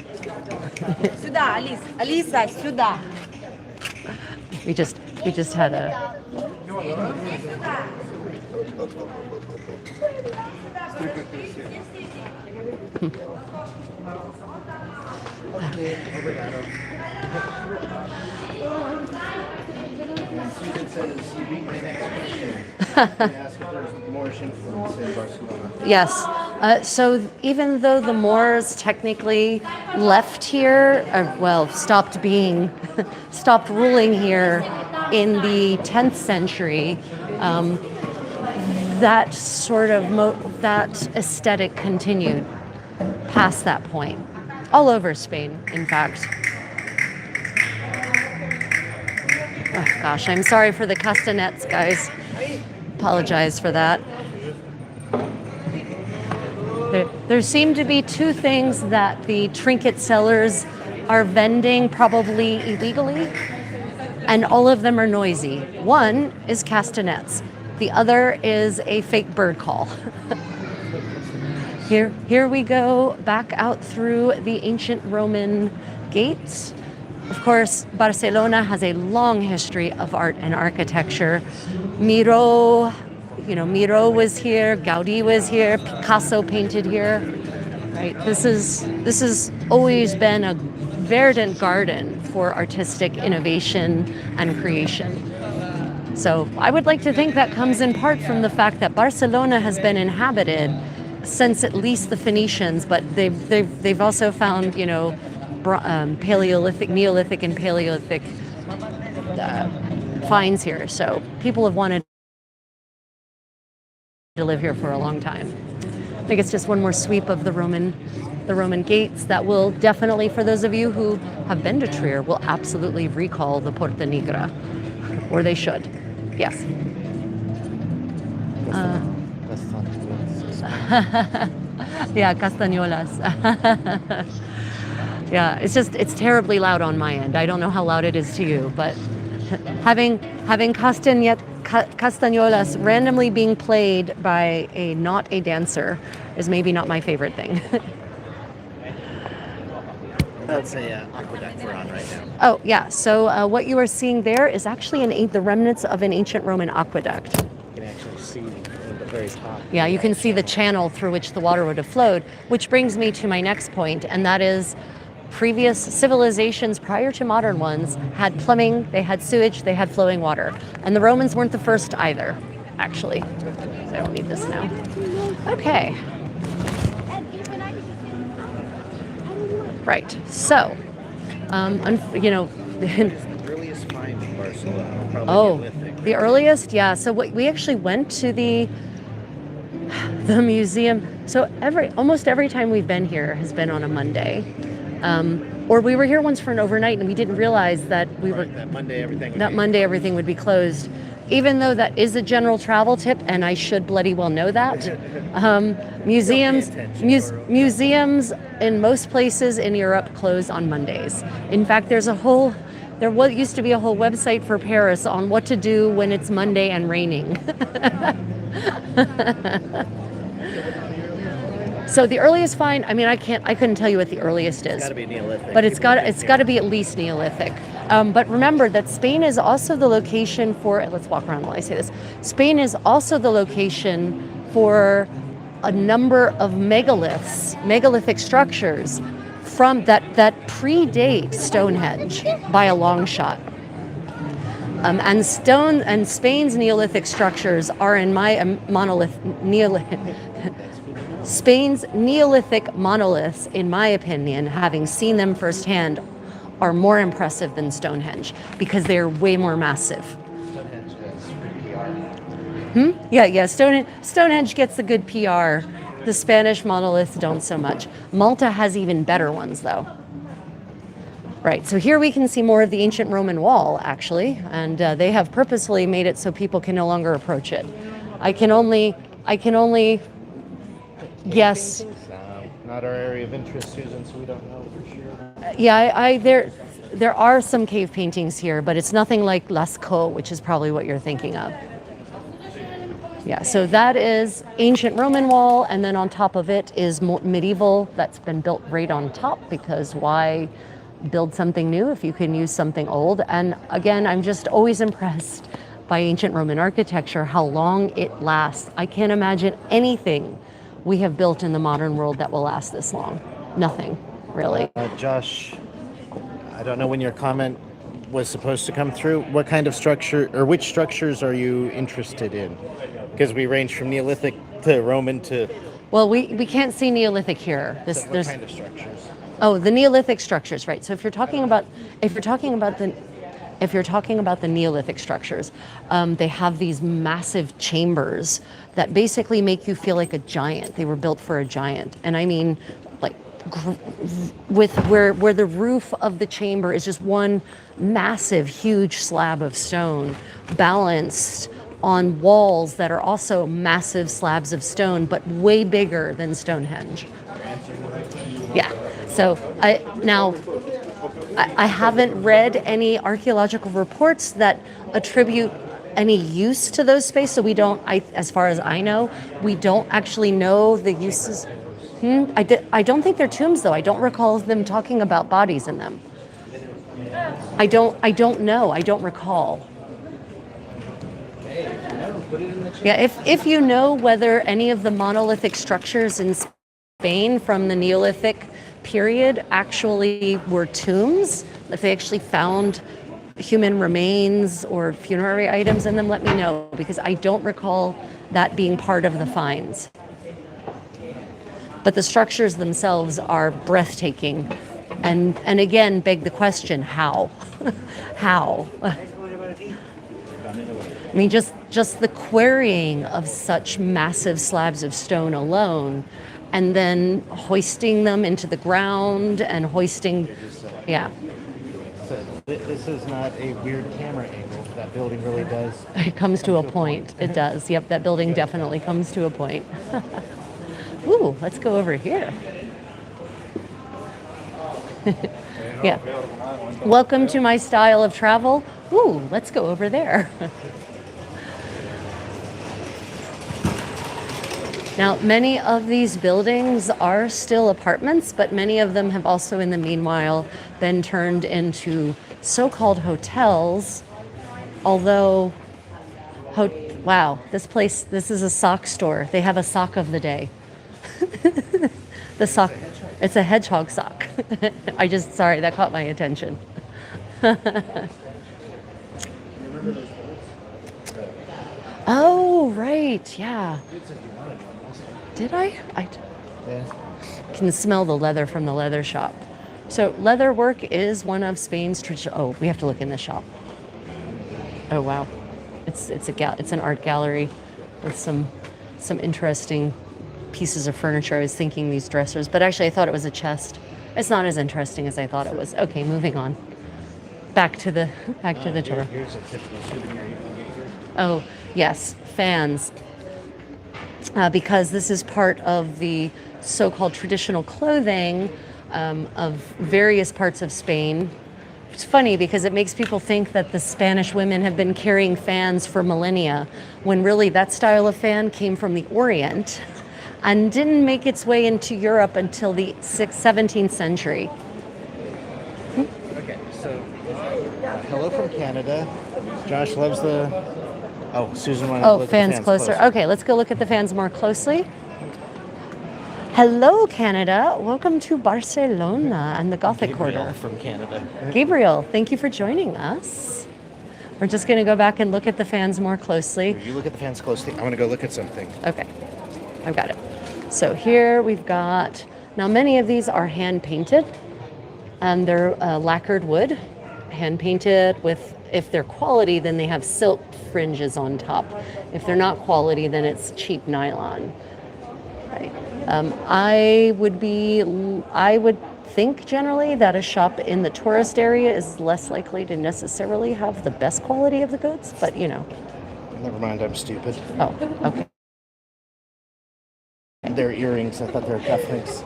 Alisa, Suda. We just had a... Yes. So even though the Moors technically left here, stopped ruling here in the 10th century, that sort of that aesthetic continued past that point, all over Spain, in fact. Oh, gosh, I'm sorry for the castanets, guys. Apologize for that. There seem to be two things that the trinket sellers are vending, probably illegally, and all of them are noisy. One is castanets. The other is a fake bird call. Here we go back out through the ancient Roman gates. Of course, Barcelona has a long history of art and architecture. Miro was here, Gaudí was here, Picasso painted here. Right? This has always been a verdant garden for artistic innovation and creation. So I would like to think that comes in part from the fact that Barcelona has been inhabited since at least the Phoenicians, but they've also found Paleolithic, Neolithic, and Paleolithic finds here. So people have wanted to live here for a long time. I think it's just one more sweep of the Roman gates that will definitely, for those of you who have been to Trier, will absolutely recall the Porta Nigra, or they should. Yes. Yeah, Castañolas. Yeah, it's terribly loud on my end. I don't know how loud it is to you, but having Castañolas randomly being played by not a dancer is maybe not my favorite thing. That's a aqueduct we're on right now. Oh, yeah. So what you are seeing there is actually the remnants of an ancient Roman aqueduct. You can actually see at the very top. Yeah, you can see the channel through which the water would have flowed, which brings me to my next point, and that is previous civilizations prior to modern ones had plumbing, they had sewage, they had flowing water. And the Romans weren't the first either, actually. So I don't need this now. Okay. Right. So, The earliest find in Barcelona, probably Neolithic. The earliest, yeah. So we actually went to the museum. So almost every time we've been here has been on a Monday. Or we were here once for an overnight and we didn't realize that that Monday everything would be closed. Even though that is a general travel tip, and I should bloody well know that. Museums in most places in Europe close on Mondays. In fact, there used to be a whole website for Paris on what to do when it's Monday and raining. So the earliest find, I couldn't tell you what the earliest is. It's got to be Neolithic. But it's got to be at least Neolithic. But remember that Spain is also the location for, let's walk around while I say this. Spain is also the location for a number of megalithic structures from that predate Stonehenge by a long shot. And Spain's Neolithic structures are in my Spain's Neolithic monoliths, in my opinion, having seen them firsthand, are more impressive than Stonehenge because they're way more massive. Stonehenge gets PR. Yeah. Stonehenge gets the good PR. The Spanish monoliths don't so much. Malta has even better ones, though. Right, so here we can see more of the ancient Roman wall, actually, and they have purposefully made it so people can no longer approach it. I can only guess. Not our area of interest, Susan, so we don't know for sure. Yeah, there are some cave paintings here, but it's nothing like Lascaux, which is probably what you're thinking of. Yeah, so that is ancient Roman wall, and then on top of it is medieval that's been built right on top, because why build something new if you can use something old? And again, I'm just always impressed by ancient Roman architecture, how long it lasts. I can't imagine anything we have built in the modern world that will last this long. Nothing, really. Josh, I don't know when your comment was supposed to come through. What kind of structure, or which structures are you interested in? Because we range from Neolithic to Roman to... Well, we can't see Neolithic here. What kind of structures? Oh, the Neolithic structures, right. So if you're talking about the if you're talking about the Neolithic structures, they have these massive chambers that basically make you feel like a giant. They were built for a giant. And I mean, like, with where the roof of the chamber is just one massive, huge slab of stone balanced on walls that are also massive slabs of stone, but way bigger than Stonehenge. Yeah. So I haven't read any archaeological reports that attribute any use to those spaces. So we don't, as far as I know, we don't actually know the uses. I don't think they're tombs, though. I don't recall them talking about bodies in them. I don't know. I don't recall. Yeah, if you know whether any of the monolithic structures in Spain from the Neolithic period actually were tombs, if they actually found human remains or funerary items in them, let me know, because I don't recall that being part of the finds. But the structures themselves are breathtaking, and again beg the question, how? How? I mean, just the quarrying of such massive slabs of stone alone, and then hoisting them into the ground and hoisting, yeah. So this is not a weird camera angle. That building really does. It comes to a point. It does. Yep, that building definitely comes to a point. Ooh, let's go over here. Yeah. Welcome to my style of travel. Ooh, let's go over there. Now, many of these buildings are still apartments, but many of them have also, in the meanwhile, been turned into so-called hotels. Although, wow, this is a sock store. They have a sock of the day. The sock, it's a hedgehog sock. Sorry, that caught my attention. Oh, right, yeah. Did I? Yeah. Can smell the leather from the leather shop. So leather work is one of Spain's tradition. Oh, we have to look in the shop. Oh wow, it's an art gallery with some interesting pieces of furniture. I was thinking these dressers, but actually I thought it was a chest. It's not as interesting as I thought it was. Okay, moving on. Back to the tour. Here's a typical souvenir you can get here. Oh yes, fans. Because this is part of the so-called traditional clothing of various parts of Spain. It's funny because it makes people think that the Spanish women have been carrying fans for millennia, when really that style of fan came from the Orient and didn't make its way into Europe until the 17th century. Okay, so hello from Canada. Josh loves the... Oh, Susan wanted to look fans at the fans closer. Okay, let's go look at the fans more closely. Hello, Canada. Welcome to Barcelona and the Gothic Gabriel Quarter. from Canada. Gabriel, thank you for joining us. We're just going to go back and look at the fans more closely. You look at the fans closely. I'm going to go look at something. Okay, I've got it. So here we've got, now many of these are hand painted, and they're lacquered wood, hand painted with, if they're quality, then they have silk fringes on top. If they're not quality, then it's cheap nylon. Right. I would think generally that a shop in the tourist area is less likely to necessarily have the best quality of the goods, but you know. Never mind, I'm stupid. Oh, okay. They're earrings. I thought they were cufflinks.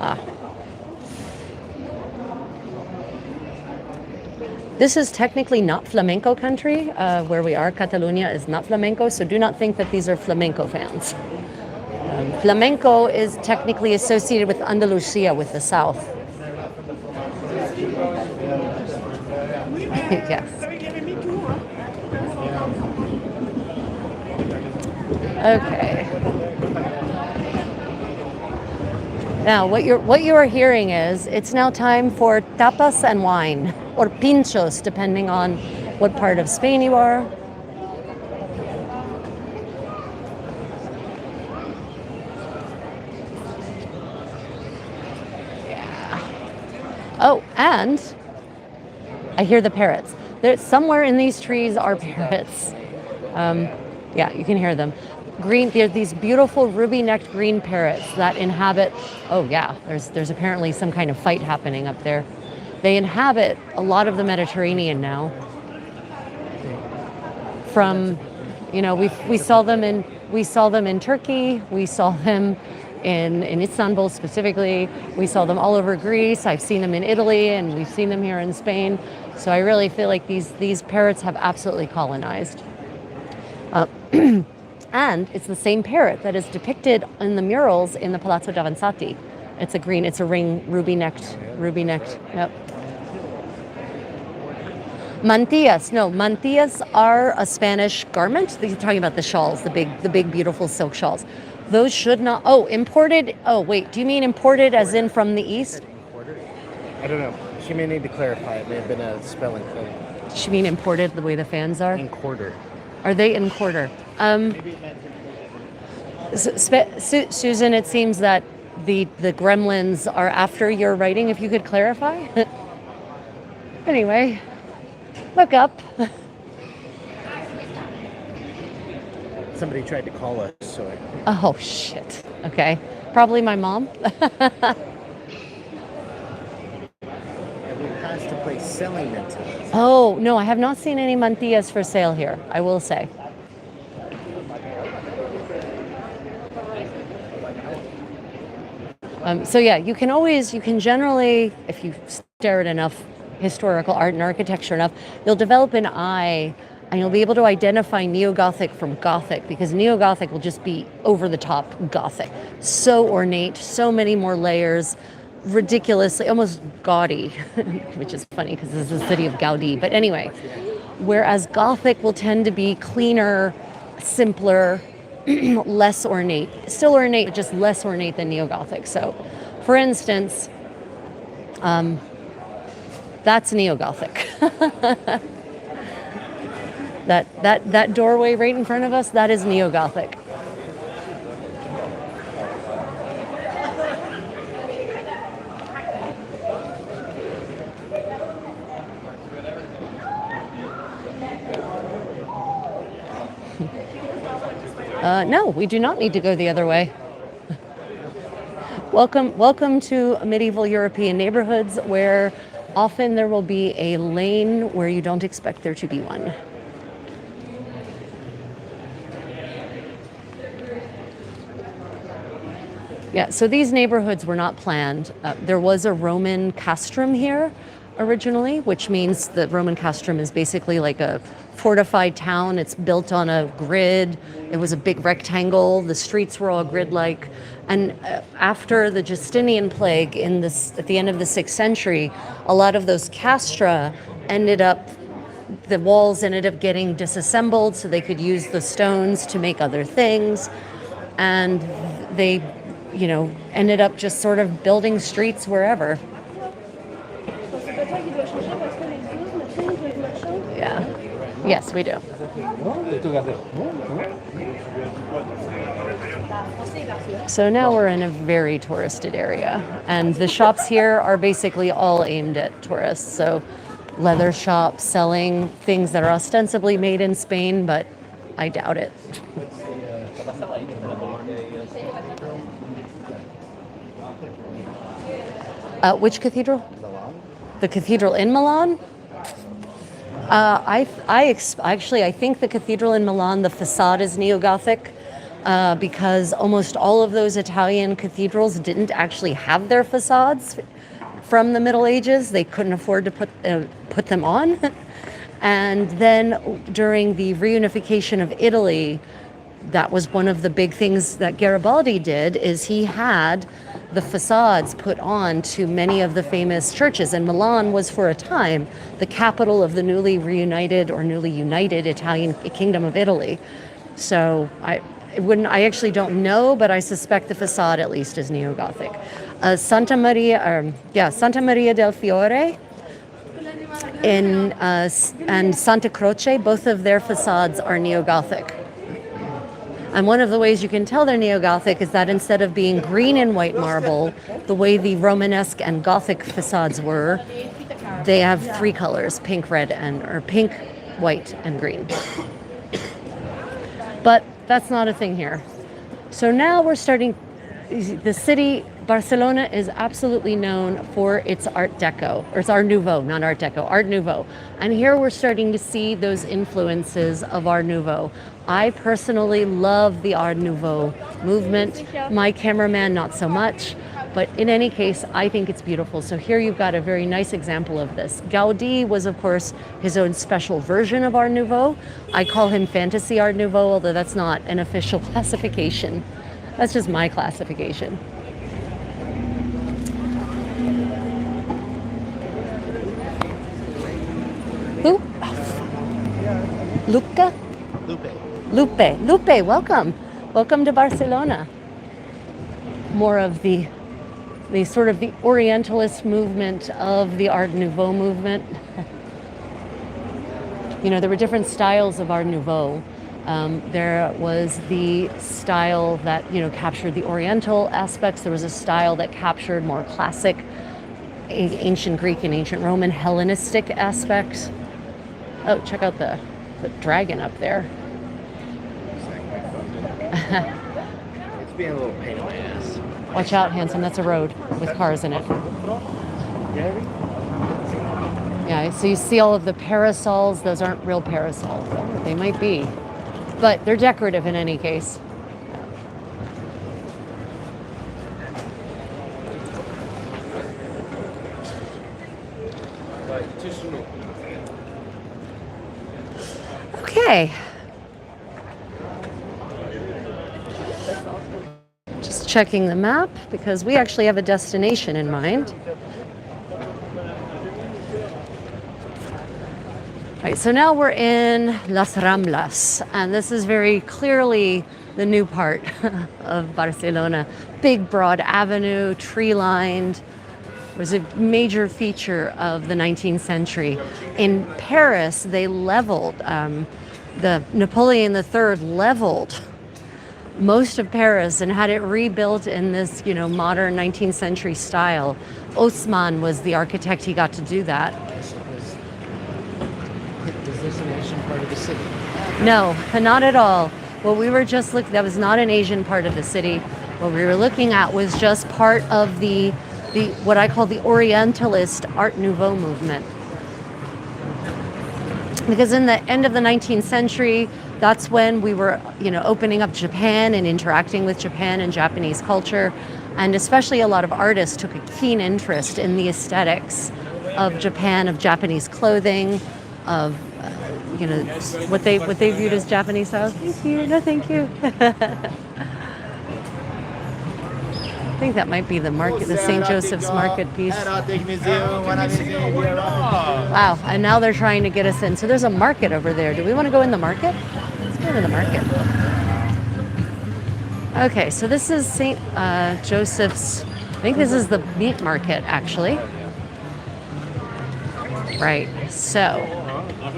This is technically not flamenco country. Where we are, Catalonia is not flamenco, so do not think that these are flamenco fans. Flamenco is technically associated with Andalusia, with the south. Yes. Okay. Now, what you are hearing is, it's now time for tapas and wine, or pinchos, depending on what part of Spain you are. Yeah. Oh, and I hear the parrots. There's somewhere in these trees are parrots. Um, yeah, you can hear them. Green. There are these beautiful ruby-necked green parrots that inhabit. Oh yeah, there's apparently some kind of fight happening up there. They inhabit a lot of the Mediterranean now. From, we saw them in Turkey. We saw them in Istanbul specifically. We saw them all over Greece. I've seen them in Italy, and we've seen them here in Spain. So I really feel like these parrots have absolutely colonized. Uh, and it's the same parrot that is depicted in the murals in the Palazzo d'Avanzati. It's a ring, ruby-necked. Yep. Mantillas. No, mantillas are a Spanish garment. You're talking about the shawls, the big, beautiful silk shawls. Those should not. Oh, imported. Oh, wait. Do you mean imported as in from the east? I don't know. She may need to clarify. It may have been a spelling thing. She mean imported the way the fans are? In quarter. Are they in quarter? Susan, it seems that the gremlins are after your writing. If you could clarify. Anyway. Look up. Somebody tried to call us, so I... Oh, shit. Okay. Probably my mom. And we passed a place selling mantillas. Oh, no, I have not seen any mantillas for sale here, I will say. So yeah, you can generally, if you stare at enough historical art and architecture enough, you'll develop an eye and you'll be able to identify Neo-Gothic from Gothic, because Neo-Gothic will just be over-the-top Gothic. So ornate, so many more layers, ridiculously, almost gaudy, which is funny because this is the city of Gaudi. But anyway, whereas Gothic will tend to be cleaner, simpler, less ornate. Still ornate, but just less ornate than Neo-Gothic. So, for instance, that's Neo-Gothic. that doorway right in front of us, that is Neo-Gothic. No, we do not need to go the other way. Welcome to medieval European neighborhoods where often there will be a lane where you don't expect there to be one. Yeah, so these neighborhoods were not planned. There was a Roman castrum here originally, which means the Roman castrum is basically like a fortified town. It's built on a grid. It was a big rectangle. The streets were all grid-like. And after the Justinian plague at the end of the 6th century, a lot of those castra the walls ended up getting disassembled so they could use the stones to make other things. And they, ended up just sort of building streets wherever. Yeah. Yes, we do. So now we're in a very touristed area, and the shops here are basically all aimed at tourists. So leather shops selling things that are ostensibly made in Spain, but I doubt it. Which cathedral? Milan? The cathedral in Milan? I think the cathedral in Milan, the facade is neo-Gothic, because almost all of those Italian cathedrals didn't actually have their facades from the Middle Ages. They couldn't afford to put them on. And then during the reunification of Italy, that was one of the big things that Garibaldi did, is he had the facades put on to many of the famous churches. And Milan was, for a time, the capital of the newly united Italian Kingdom of Italy. So I actually don't know, but I suspect the facade at least is neo-Gothic. Santa Maria del Fiore and Santa Croce, both of their facades are neo-Gothic. And one of the ways you can tell they're neo-Gothic is that instead of being green and white marble, the way the Romanesque and Gothic facades were, they have three colors: pink, red, and or pink, white, and green. But that's not a thing here. So now we're starting. The city, Barcelona, is absolutely known for its Art Deco, or it's Art Nouveau, not Art Deco, Art Nouveau. And here we're starting to see those influences of Art Nouveau. I personally love the Art Nouveau movement. My cameraman, not so much. But in any case, I think it's beautiful. So here you've got a very nice example of this. Gaudí was, of course, his own special version of Art Nouveau. I call him Fantasy Art Nouveau, although that's not an official classification. That's just my classification. Who? Luca? Lupe, welcome. Welcome to Barcelona. More of the sort of the Orientalist movement of the Art Nouveau movement. You know, there were different styles of Art Nouveau. There was the style that, you know, captured the Oriental aspects. There was a style that captured more classic ancient Greek and ancient Roman Hellenistic aspects. Oh, check out the dragon up there. It's being a little pain in my ass. Watch out, handsome. That's a road with cars in it. Yeah, so you see all of the parasols. Those aren't real parasols. They might be. But they're decorative in any case. Okay. Just checking the map because we actually have a destination in mind. Right, so now we're in Las Ramblas, and this is very clearly the new part of Barcelona. Big, broad avenue, tree-lined. It was a major feature of the 19th century. In Paris, they leveled, the Napoleon III leveled most of Paris and had it rebuilt in this, you know, modern 19th century style. Haussmann was the architect. He got to do that. Is this an Asian part of the city? No, not at all. What we were just looking, that was not an Asian part of the city. What we were looking at was just part of the what I call the Orientalist Art Nouveau movement. Because in the end of the 19th century, that's when we were, you know, opening up Japan and interacting with Japan and Japanese culture. And especially a lot of artists took a keen interest in the aesthetics of Japan, of Japanese clothing, of you know, what they viewed as Japanese style. Thank you. No, thank you. I think that might be the market, the St. Joseph's Market piece. Wow, and now they're trying to get us in. So there's a market over there. Do we want to go in the market? Let's go to the market. Okay, so this is St. Joseph's. I think this is the meat market, actually. Right, so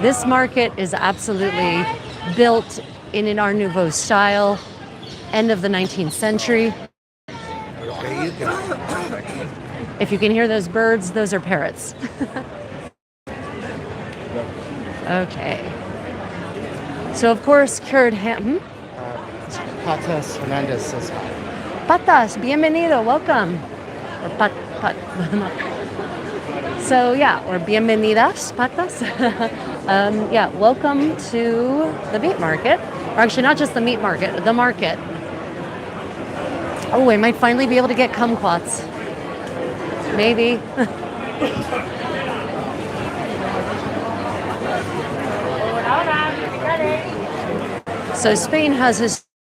this market is absolutely built in an Art Nouveau style, end of the 19th century. If you can hear those birds, those are parrots. Okay. So, of course, cured ham. Tapas Hernandez says hi. Patas, bienvenido, welcome. Or pat. So, yeah, or bienvenidas, patas. Yeah, welcome to the meat market. Or actually, not just the meat market, the market. Oh, I might finally be able to get kumquats. Maybe. So Spain has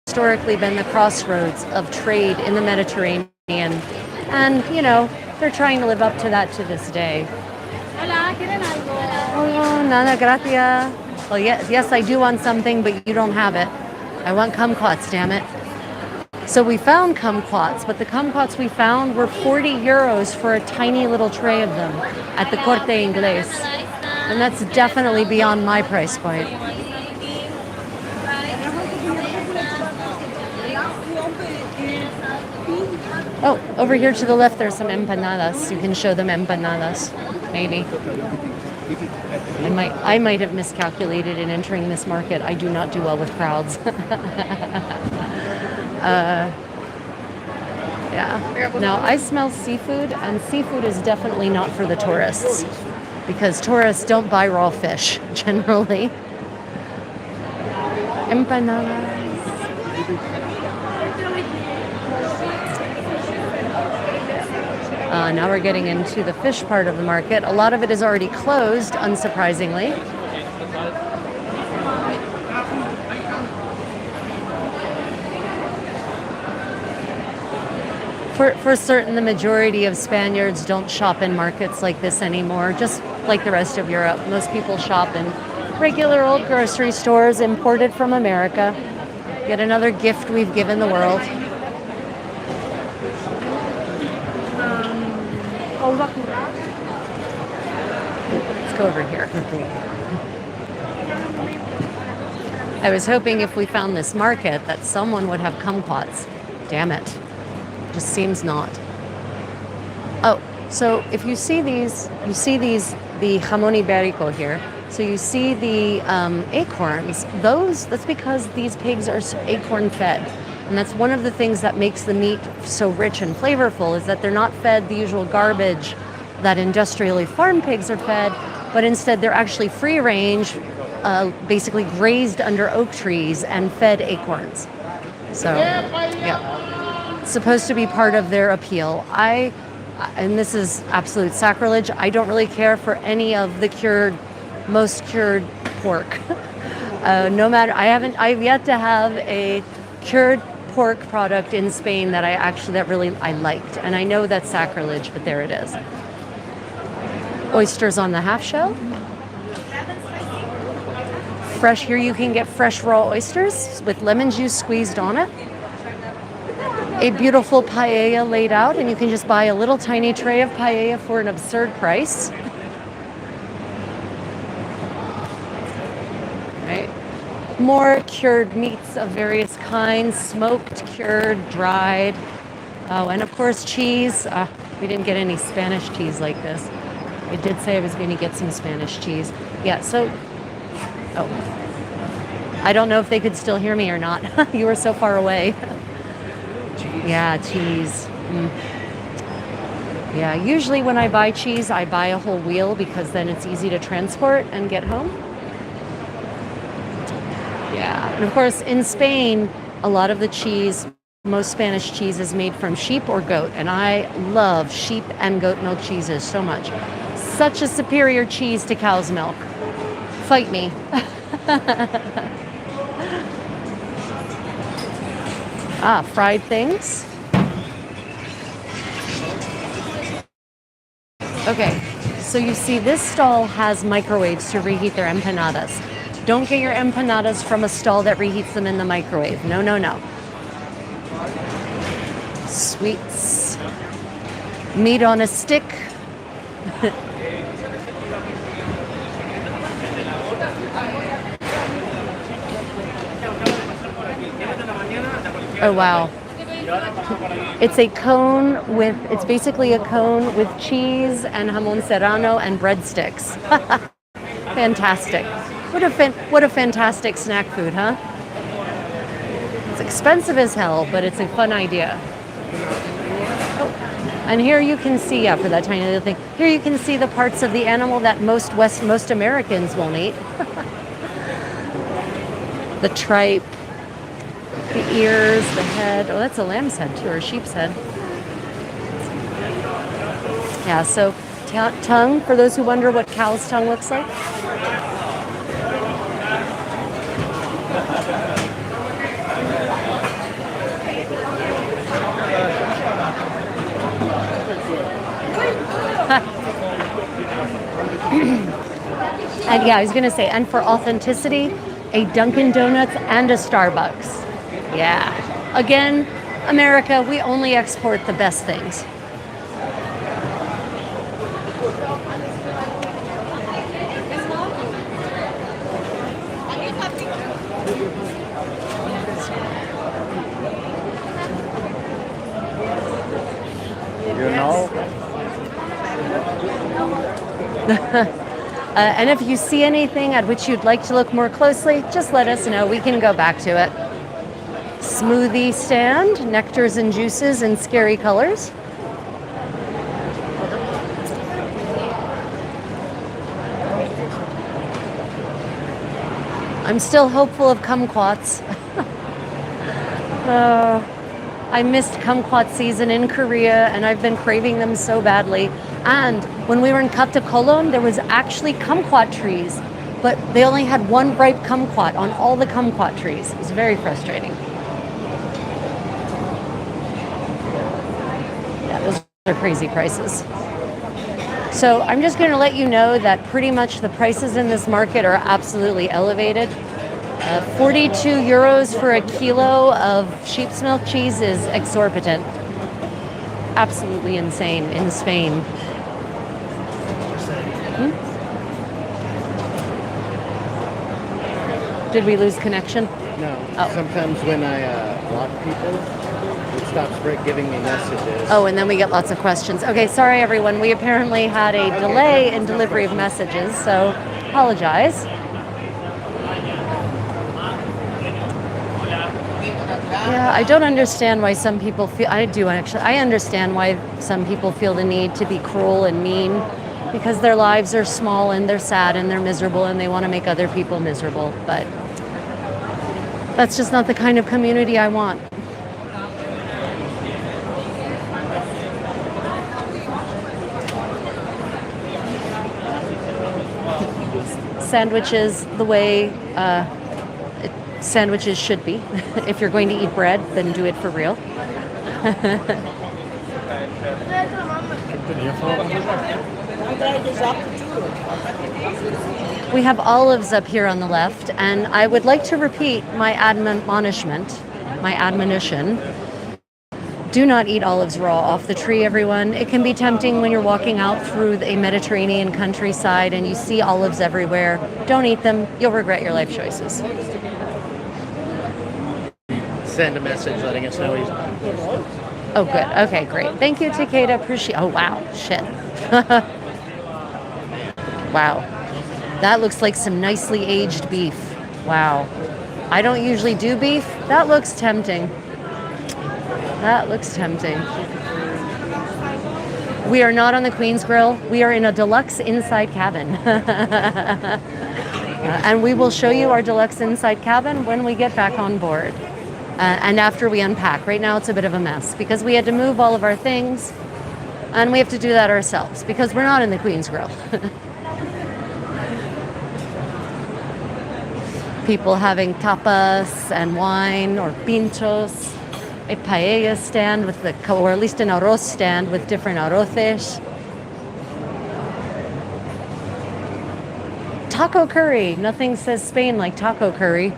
historically been the crossroads of trade in the Mediterranean. And, you know, they're trying to live up to that to this day. Hola, ¿quieren algo? Oh, nada, gracias. Well, yes, I do want something, but you don't have it. I want kumquats, damn it. So we found kumquats, but the kumquats we found were 40 euros for a tiny little tray of them at the Corte Inglés. And that's definitely beyond my price point. Oh, over here to the left, there's some empanadas. You can show them empanadas. maybe. I might have miscalculated in entering this market. I do not do well with crowds. Yeah. Now I smell seafood, and seafood is definitely not for the tourists because tourists don't buy raw fish generally. Empanadas. Now we're getting into the fish part of the market. A lot of it is already closed, unsurprisingly. For certain, the majority of Spaniards don't shop in markets like this anymore, just like the rest of Europe. Most people shop in regular old grocery stores imported from America. Yet another gift we've given the world. Let's go over here. I was hoping if we found this market that someone would have kumquats. Damn it. Just seems not. Oh, so if you see these, the jamón ibérico here. So you see the acorns. That's because these pigs are acorn fed. And that's one of the things that makes the meat so rich and flavorful is that they're not fed the usual garbage that industrially farmed pigs are fed, but instead they're actually free range, basically grazed under oak trees and fed acorns. So, yeah, it's supposed to be part of their appeal. And this is absolute sacrilege, I don't really care for any of the most cured pork. No matter, I've yet to have a cured pork product in Spain that I liked. And I know that's sacrilege, but there it is. Oysters on the half shell. Fresh, here you can get fresh raw oysters with lemon juice squeezed on it. A beautiful paella laid out, and you can just buy a little tiny tray of paella for an absurd price. Right. More cured meats of various kinds, smoked, cured, dried. Oh, and of course cheese. We didn't get any Spanish cheese like this. It did say I was going to get some Spanish cheese. Yeah, so, I don't know if they could still hear me or not. You were so far away. Yeah, cheese. Yeah, usually when I buy cheese, I buy a whole wheel because then it's easy to transport and get home. Yeah, and of course in Spain, a lot of the cheese, most Spanish cheese is made from sheep or goat, and I love sheep and goat milk cheeses so much. Such a superior cheese to cow's milk. Fight me. Fried things. Okay, so you see this stall has microwaves to reheat their empanadas. Don't get your empanadas from a stall that reheats them in the microwave. No, no, no. Sweets. Meat on a stick. Oh, wow. It's basically a cone with cheese and jamón serrano and breadsticks. Fantastic. What a fantastic snack food, huh? It's expensive as hell, but it's a fun idea. Oh, and here you can see, for that tiny little thing, here you can see the parts of the animal that most Americans won't eat. The tripe. The ears, the head. Oh, that's a lamb's head too, or a sheep's head. Yeah, so tongue, for those who wonder what cow's tongue looks like. And yeah, I was going to say, and for authenticity, a Dunkin' Donuts and a Starbucks. Yeah. Again, America, we only export the best things. And if you see anything at which you'd like to look more closely, just let us know. We can go back to it. Smoothie stand, nectars and juices in scary colors. I'm still hopeful of kumquats. I missed kumquat season in Korea, and I've been craving them so badly. And when we were in Kaptakolon, there was actually kumquat trees, but they only had one ripe kumquat on all the kumquat trees. It was very frustrating. Yeah, those are crazy prices. So I'm just going to let you know that pretty much the prices in this market are absolutely elevated. 42 euros for a kilo of sheep's milk cheese is exorbitant. Absolutely insane in Spain. Did we lose connection? No. Oh. Sometimes when I block people, it stops giving me messages. Oh, and then we get lots of questions. Okay, sorry everyone. We apparently had a delay in delivery of messages, so apologize. Yeah, I don't understand why some people feel, I do actually, I understand why some people feel the need to be cruel and mean, because their lives are small and they're sad and they're miserable and they want to make other people miserable. But that's just not the kind of community I want. Sandwiches the way sandwiches should be. If you're going to eat bread, then do it for real. We have olives up here on the left, and I would like to repeat my admonition. Do not eat olives raw off the tree, everyone. It can be tempting when you're walking out through a Mediterranean countryside and you see olives everywhere. Don't eat them. You'll regret your life choices. Send a message letting us know he's on. Oh, good. Okay, great. Thank you, Takeda. Appreciate. Oh, wow. Shit. Wow. That looks like some nicely aged beef. Wow. I don't usually do beef. That looks tempting. That looks tempting. We are not on the Queen's Grill. We are in a deluxe inside cabin. And we will show you our deluxe inside cabin when we get back on board. And after we unpack. Right now it's a bit of a mess because we had to move all of our things and we have to do that ourselves because we're not in the Queen's Grill. People having tapas and wine or pinchos, a paella stand with or at least an arroz stand with different arroces. Taco curry. Nothing says Spain like taco curry.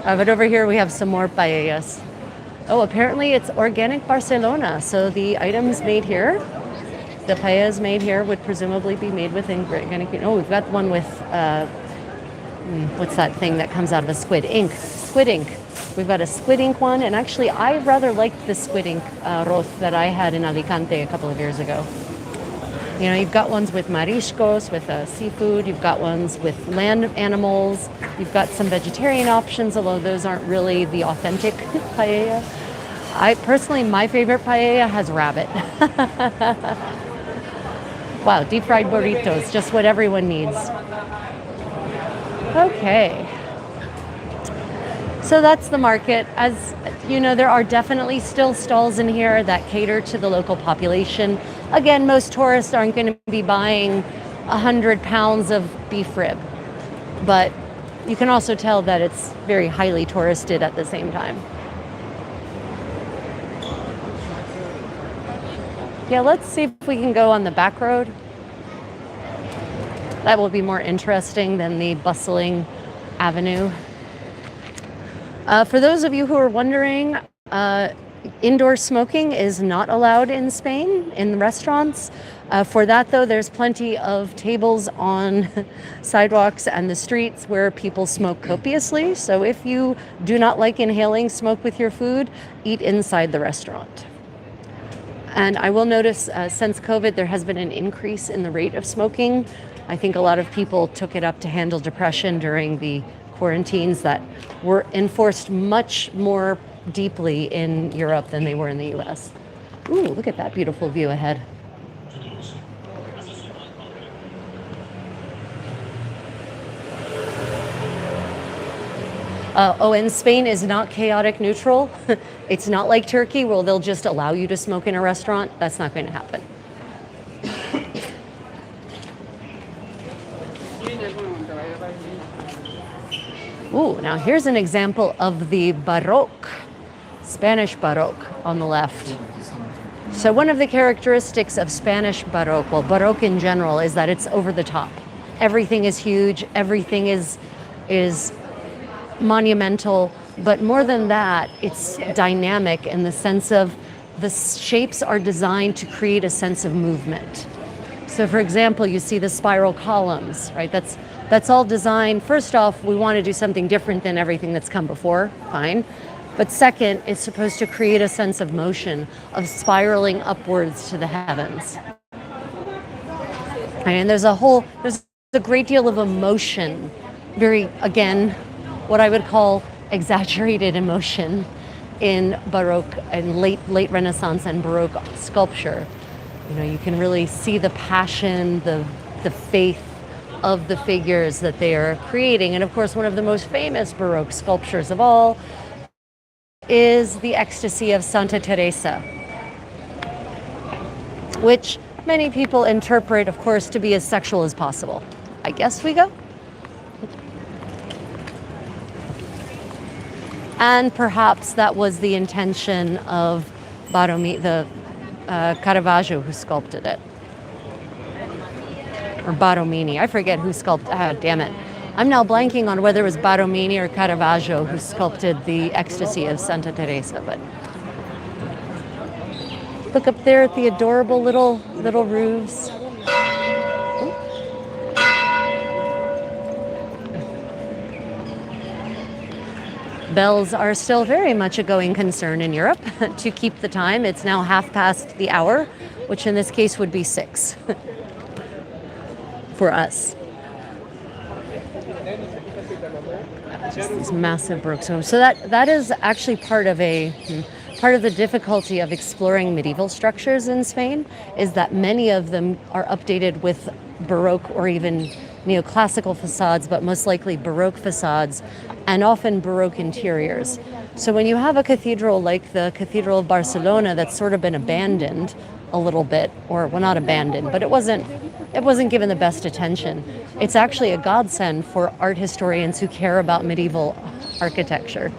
But over here we have some more paellas. Oh, apparently it's organic Barcelona. So the items made here, the paellas made here would presumably be made with organic. Oh, we've got one with, what's that thing that comes out of a squid? Ink. Squid ink. We've got a squid ink one. And actually, I rather liked the squid ink arroz that I had in Alicante a couple of years ago. You know, you've got ones with mariscos, with seafood. You've got ones with land animals. You've got some vegetarian options, although those aren't really the authentic paella. My favorite paella has rabbit. Wow, deep fried burritos, just what everyone needs. Okay. So that's the market. As you know, there are definitely still stalls in here that cater to the local population. Again, most tourists aren't going to be buying 100 pounds of beef rib, but you can also tell that it's very highly touristed at the same time. Yeah, let's see if we can go on the back road. That will be more interesting than the bustling avenue. For those of you who are wondering, indoor smoking is not allowed in Spain in restaurants. For that, though, there's plenty of tables on sidewalks and the streets where people smoke copiously. So if you do not like inhaling smoke with your food, eat inside the restaurant. And I will notice since COVID, there has been an increase in the rate of smoking. I think a lot of people took it up to handle depression during the quarantines that were enforced much more deeply in Europe than they were in the US. Ooh, look at that beautiful view ahead. And Spain is not chaotic neutral. It's not like Turkey where they'll just allow you to smoke in a restaurant. That's not going to happen. Ooh, now here's an example of the Baroque, Spanish Baroque on the left. So one of the characteristics of Spanish Baroque, well, Baroque in general, is that it's over the top. Everything is huge, everything is monumental, but more than that, it's dynamic in the sense of the shapes are designed to create a sense of movement. So for example, you see the spiral columns, right? That's all designed. First off, we want to do something different than everything that's come before, fine. But second, it's supposed to create a sense of motion, of spiraling upwards to the heavens. And there's a great deal of emotion, very, again, what I would call exaggerated emotion in Baroque and late Renaissance and Baroque sculpture. You know, you can really see the passion, the faith of the figures that they are creating. And of course, one of the most famous Baroque sculptures of all is the Ecstasy of Santa Teresa, which many people interpret, of course, to be as sexual as possible. I guess we go. And perhaps that was the intention of Caravaggio, who sculpted it. Or Baromini, I forget who sculpted, damn it. I'm now blanking on whether it was Baromini or Caravaggio who sculpted the Ecstasy of Santa Teresa, but look up there at the adorable little roofs. Bells are still very much a going concern in Europe to keep the time. It's now 1:30, which in this case would be 6 for us. Just these massive Baroque. So that is actually part of the difficulty of exploring medieval structures in Spain, is that many of them are updated with Baroque or even neoclassical facades, but most likely Baroque facades, and often Baroque interiors. So when you have a cathedral like the Cathedral of Barcelona that's sort of been abandoned a little bit, or well, not abandoned, but it wasn't given the best attention. It's actually a godsend for art historians who care about medieval architecture.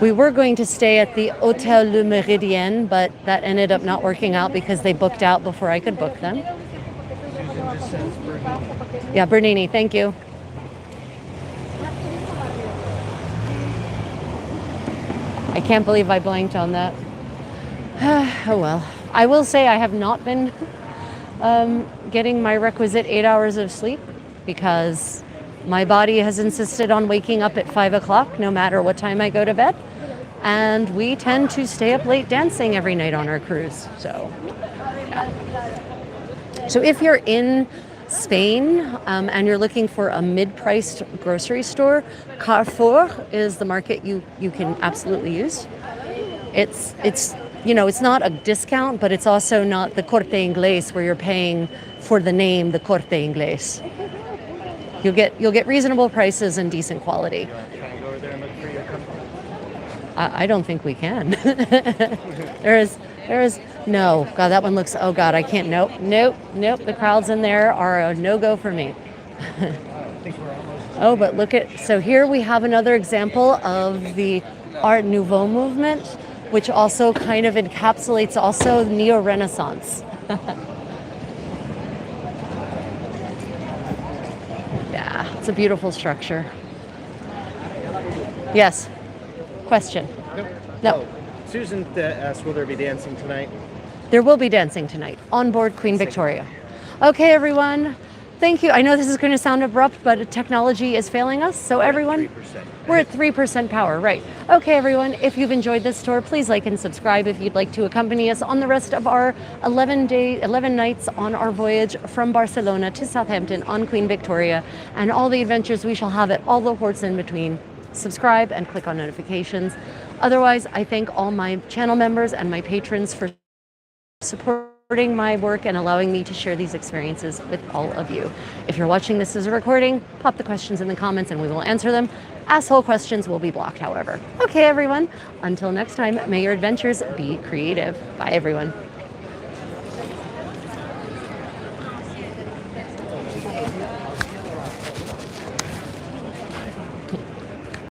We were going to stay at the Hôtel Le Méridien, but that ended up not working out because they booked out before I could book them. Yeah, Bernini, thank you. I can't believe I blanked on that. Oh well. I will say I have not been getting my requisite 8 hours of sleep because my body has insisted on waking up at 5 o'clock no matter what time I go to bed. And we tend to stay up late dancing every night on our cruise. So, yeah. So if you're in Spain and you're looking for a mid-priced grocery store, Carrefour is the market you can absolutely use. It's not a discount, but it's also not the Corte Inglés where you're paying for the name, the Corte Inglés. You'll get reasonable prices and decent quality. Can I go over there and look for your company? I don't think we can. There is no. God, that one looks. Oh God, I can't. Nope. The crowds in there are a no-go for me. Oh, but look at. So here we have another example of the Art Nouveau movement, which also kind of encapsulates also Neo-Renaissance. Yeah, it's a beautiful structure. Yes. Question? No. Susan asked, will there be dancing tonight? There will be dancing tonight on board Queen Victoria. Okay, everyone. Thank you. I know this is going to sound abrupt, but technology is failing us. So everyone, we're at 3% power, right? Okay, everyone, if you've enjoyed this tour, please like and subscribe if you'd like to accompany us on the rest of our 11 nights on our voyage from Barcelona to Southampton on Queen Victoria, and all the adventures we shall have at all the ports in between. Subscribe and click on notifications. Otherwise, I thank all my channel members and my patrons for supporting my work and allowing me to share these experiences with all of you. If you're watching this as a recording, pop the questions in the comments and we will answer them. Asshole questions will be blocked, however. Okay, everyone, until next time, may your adventures be creative. Bye, everyone.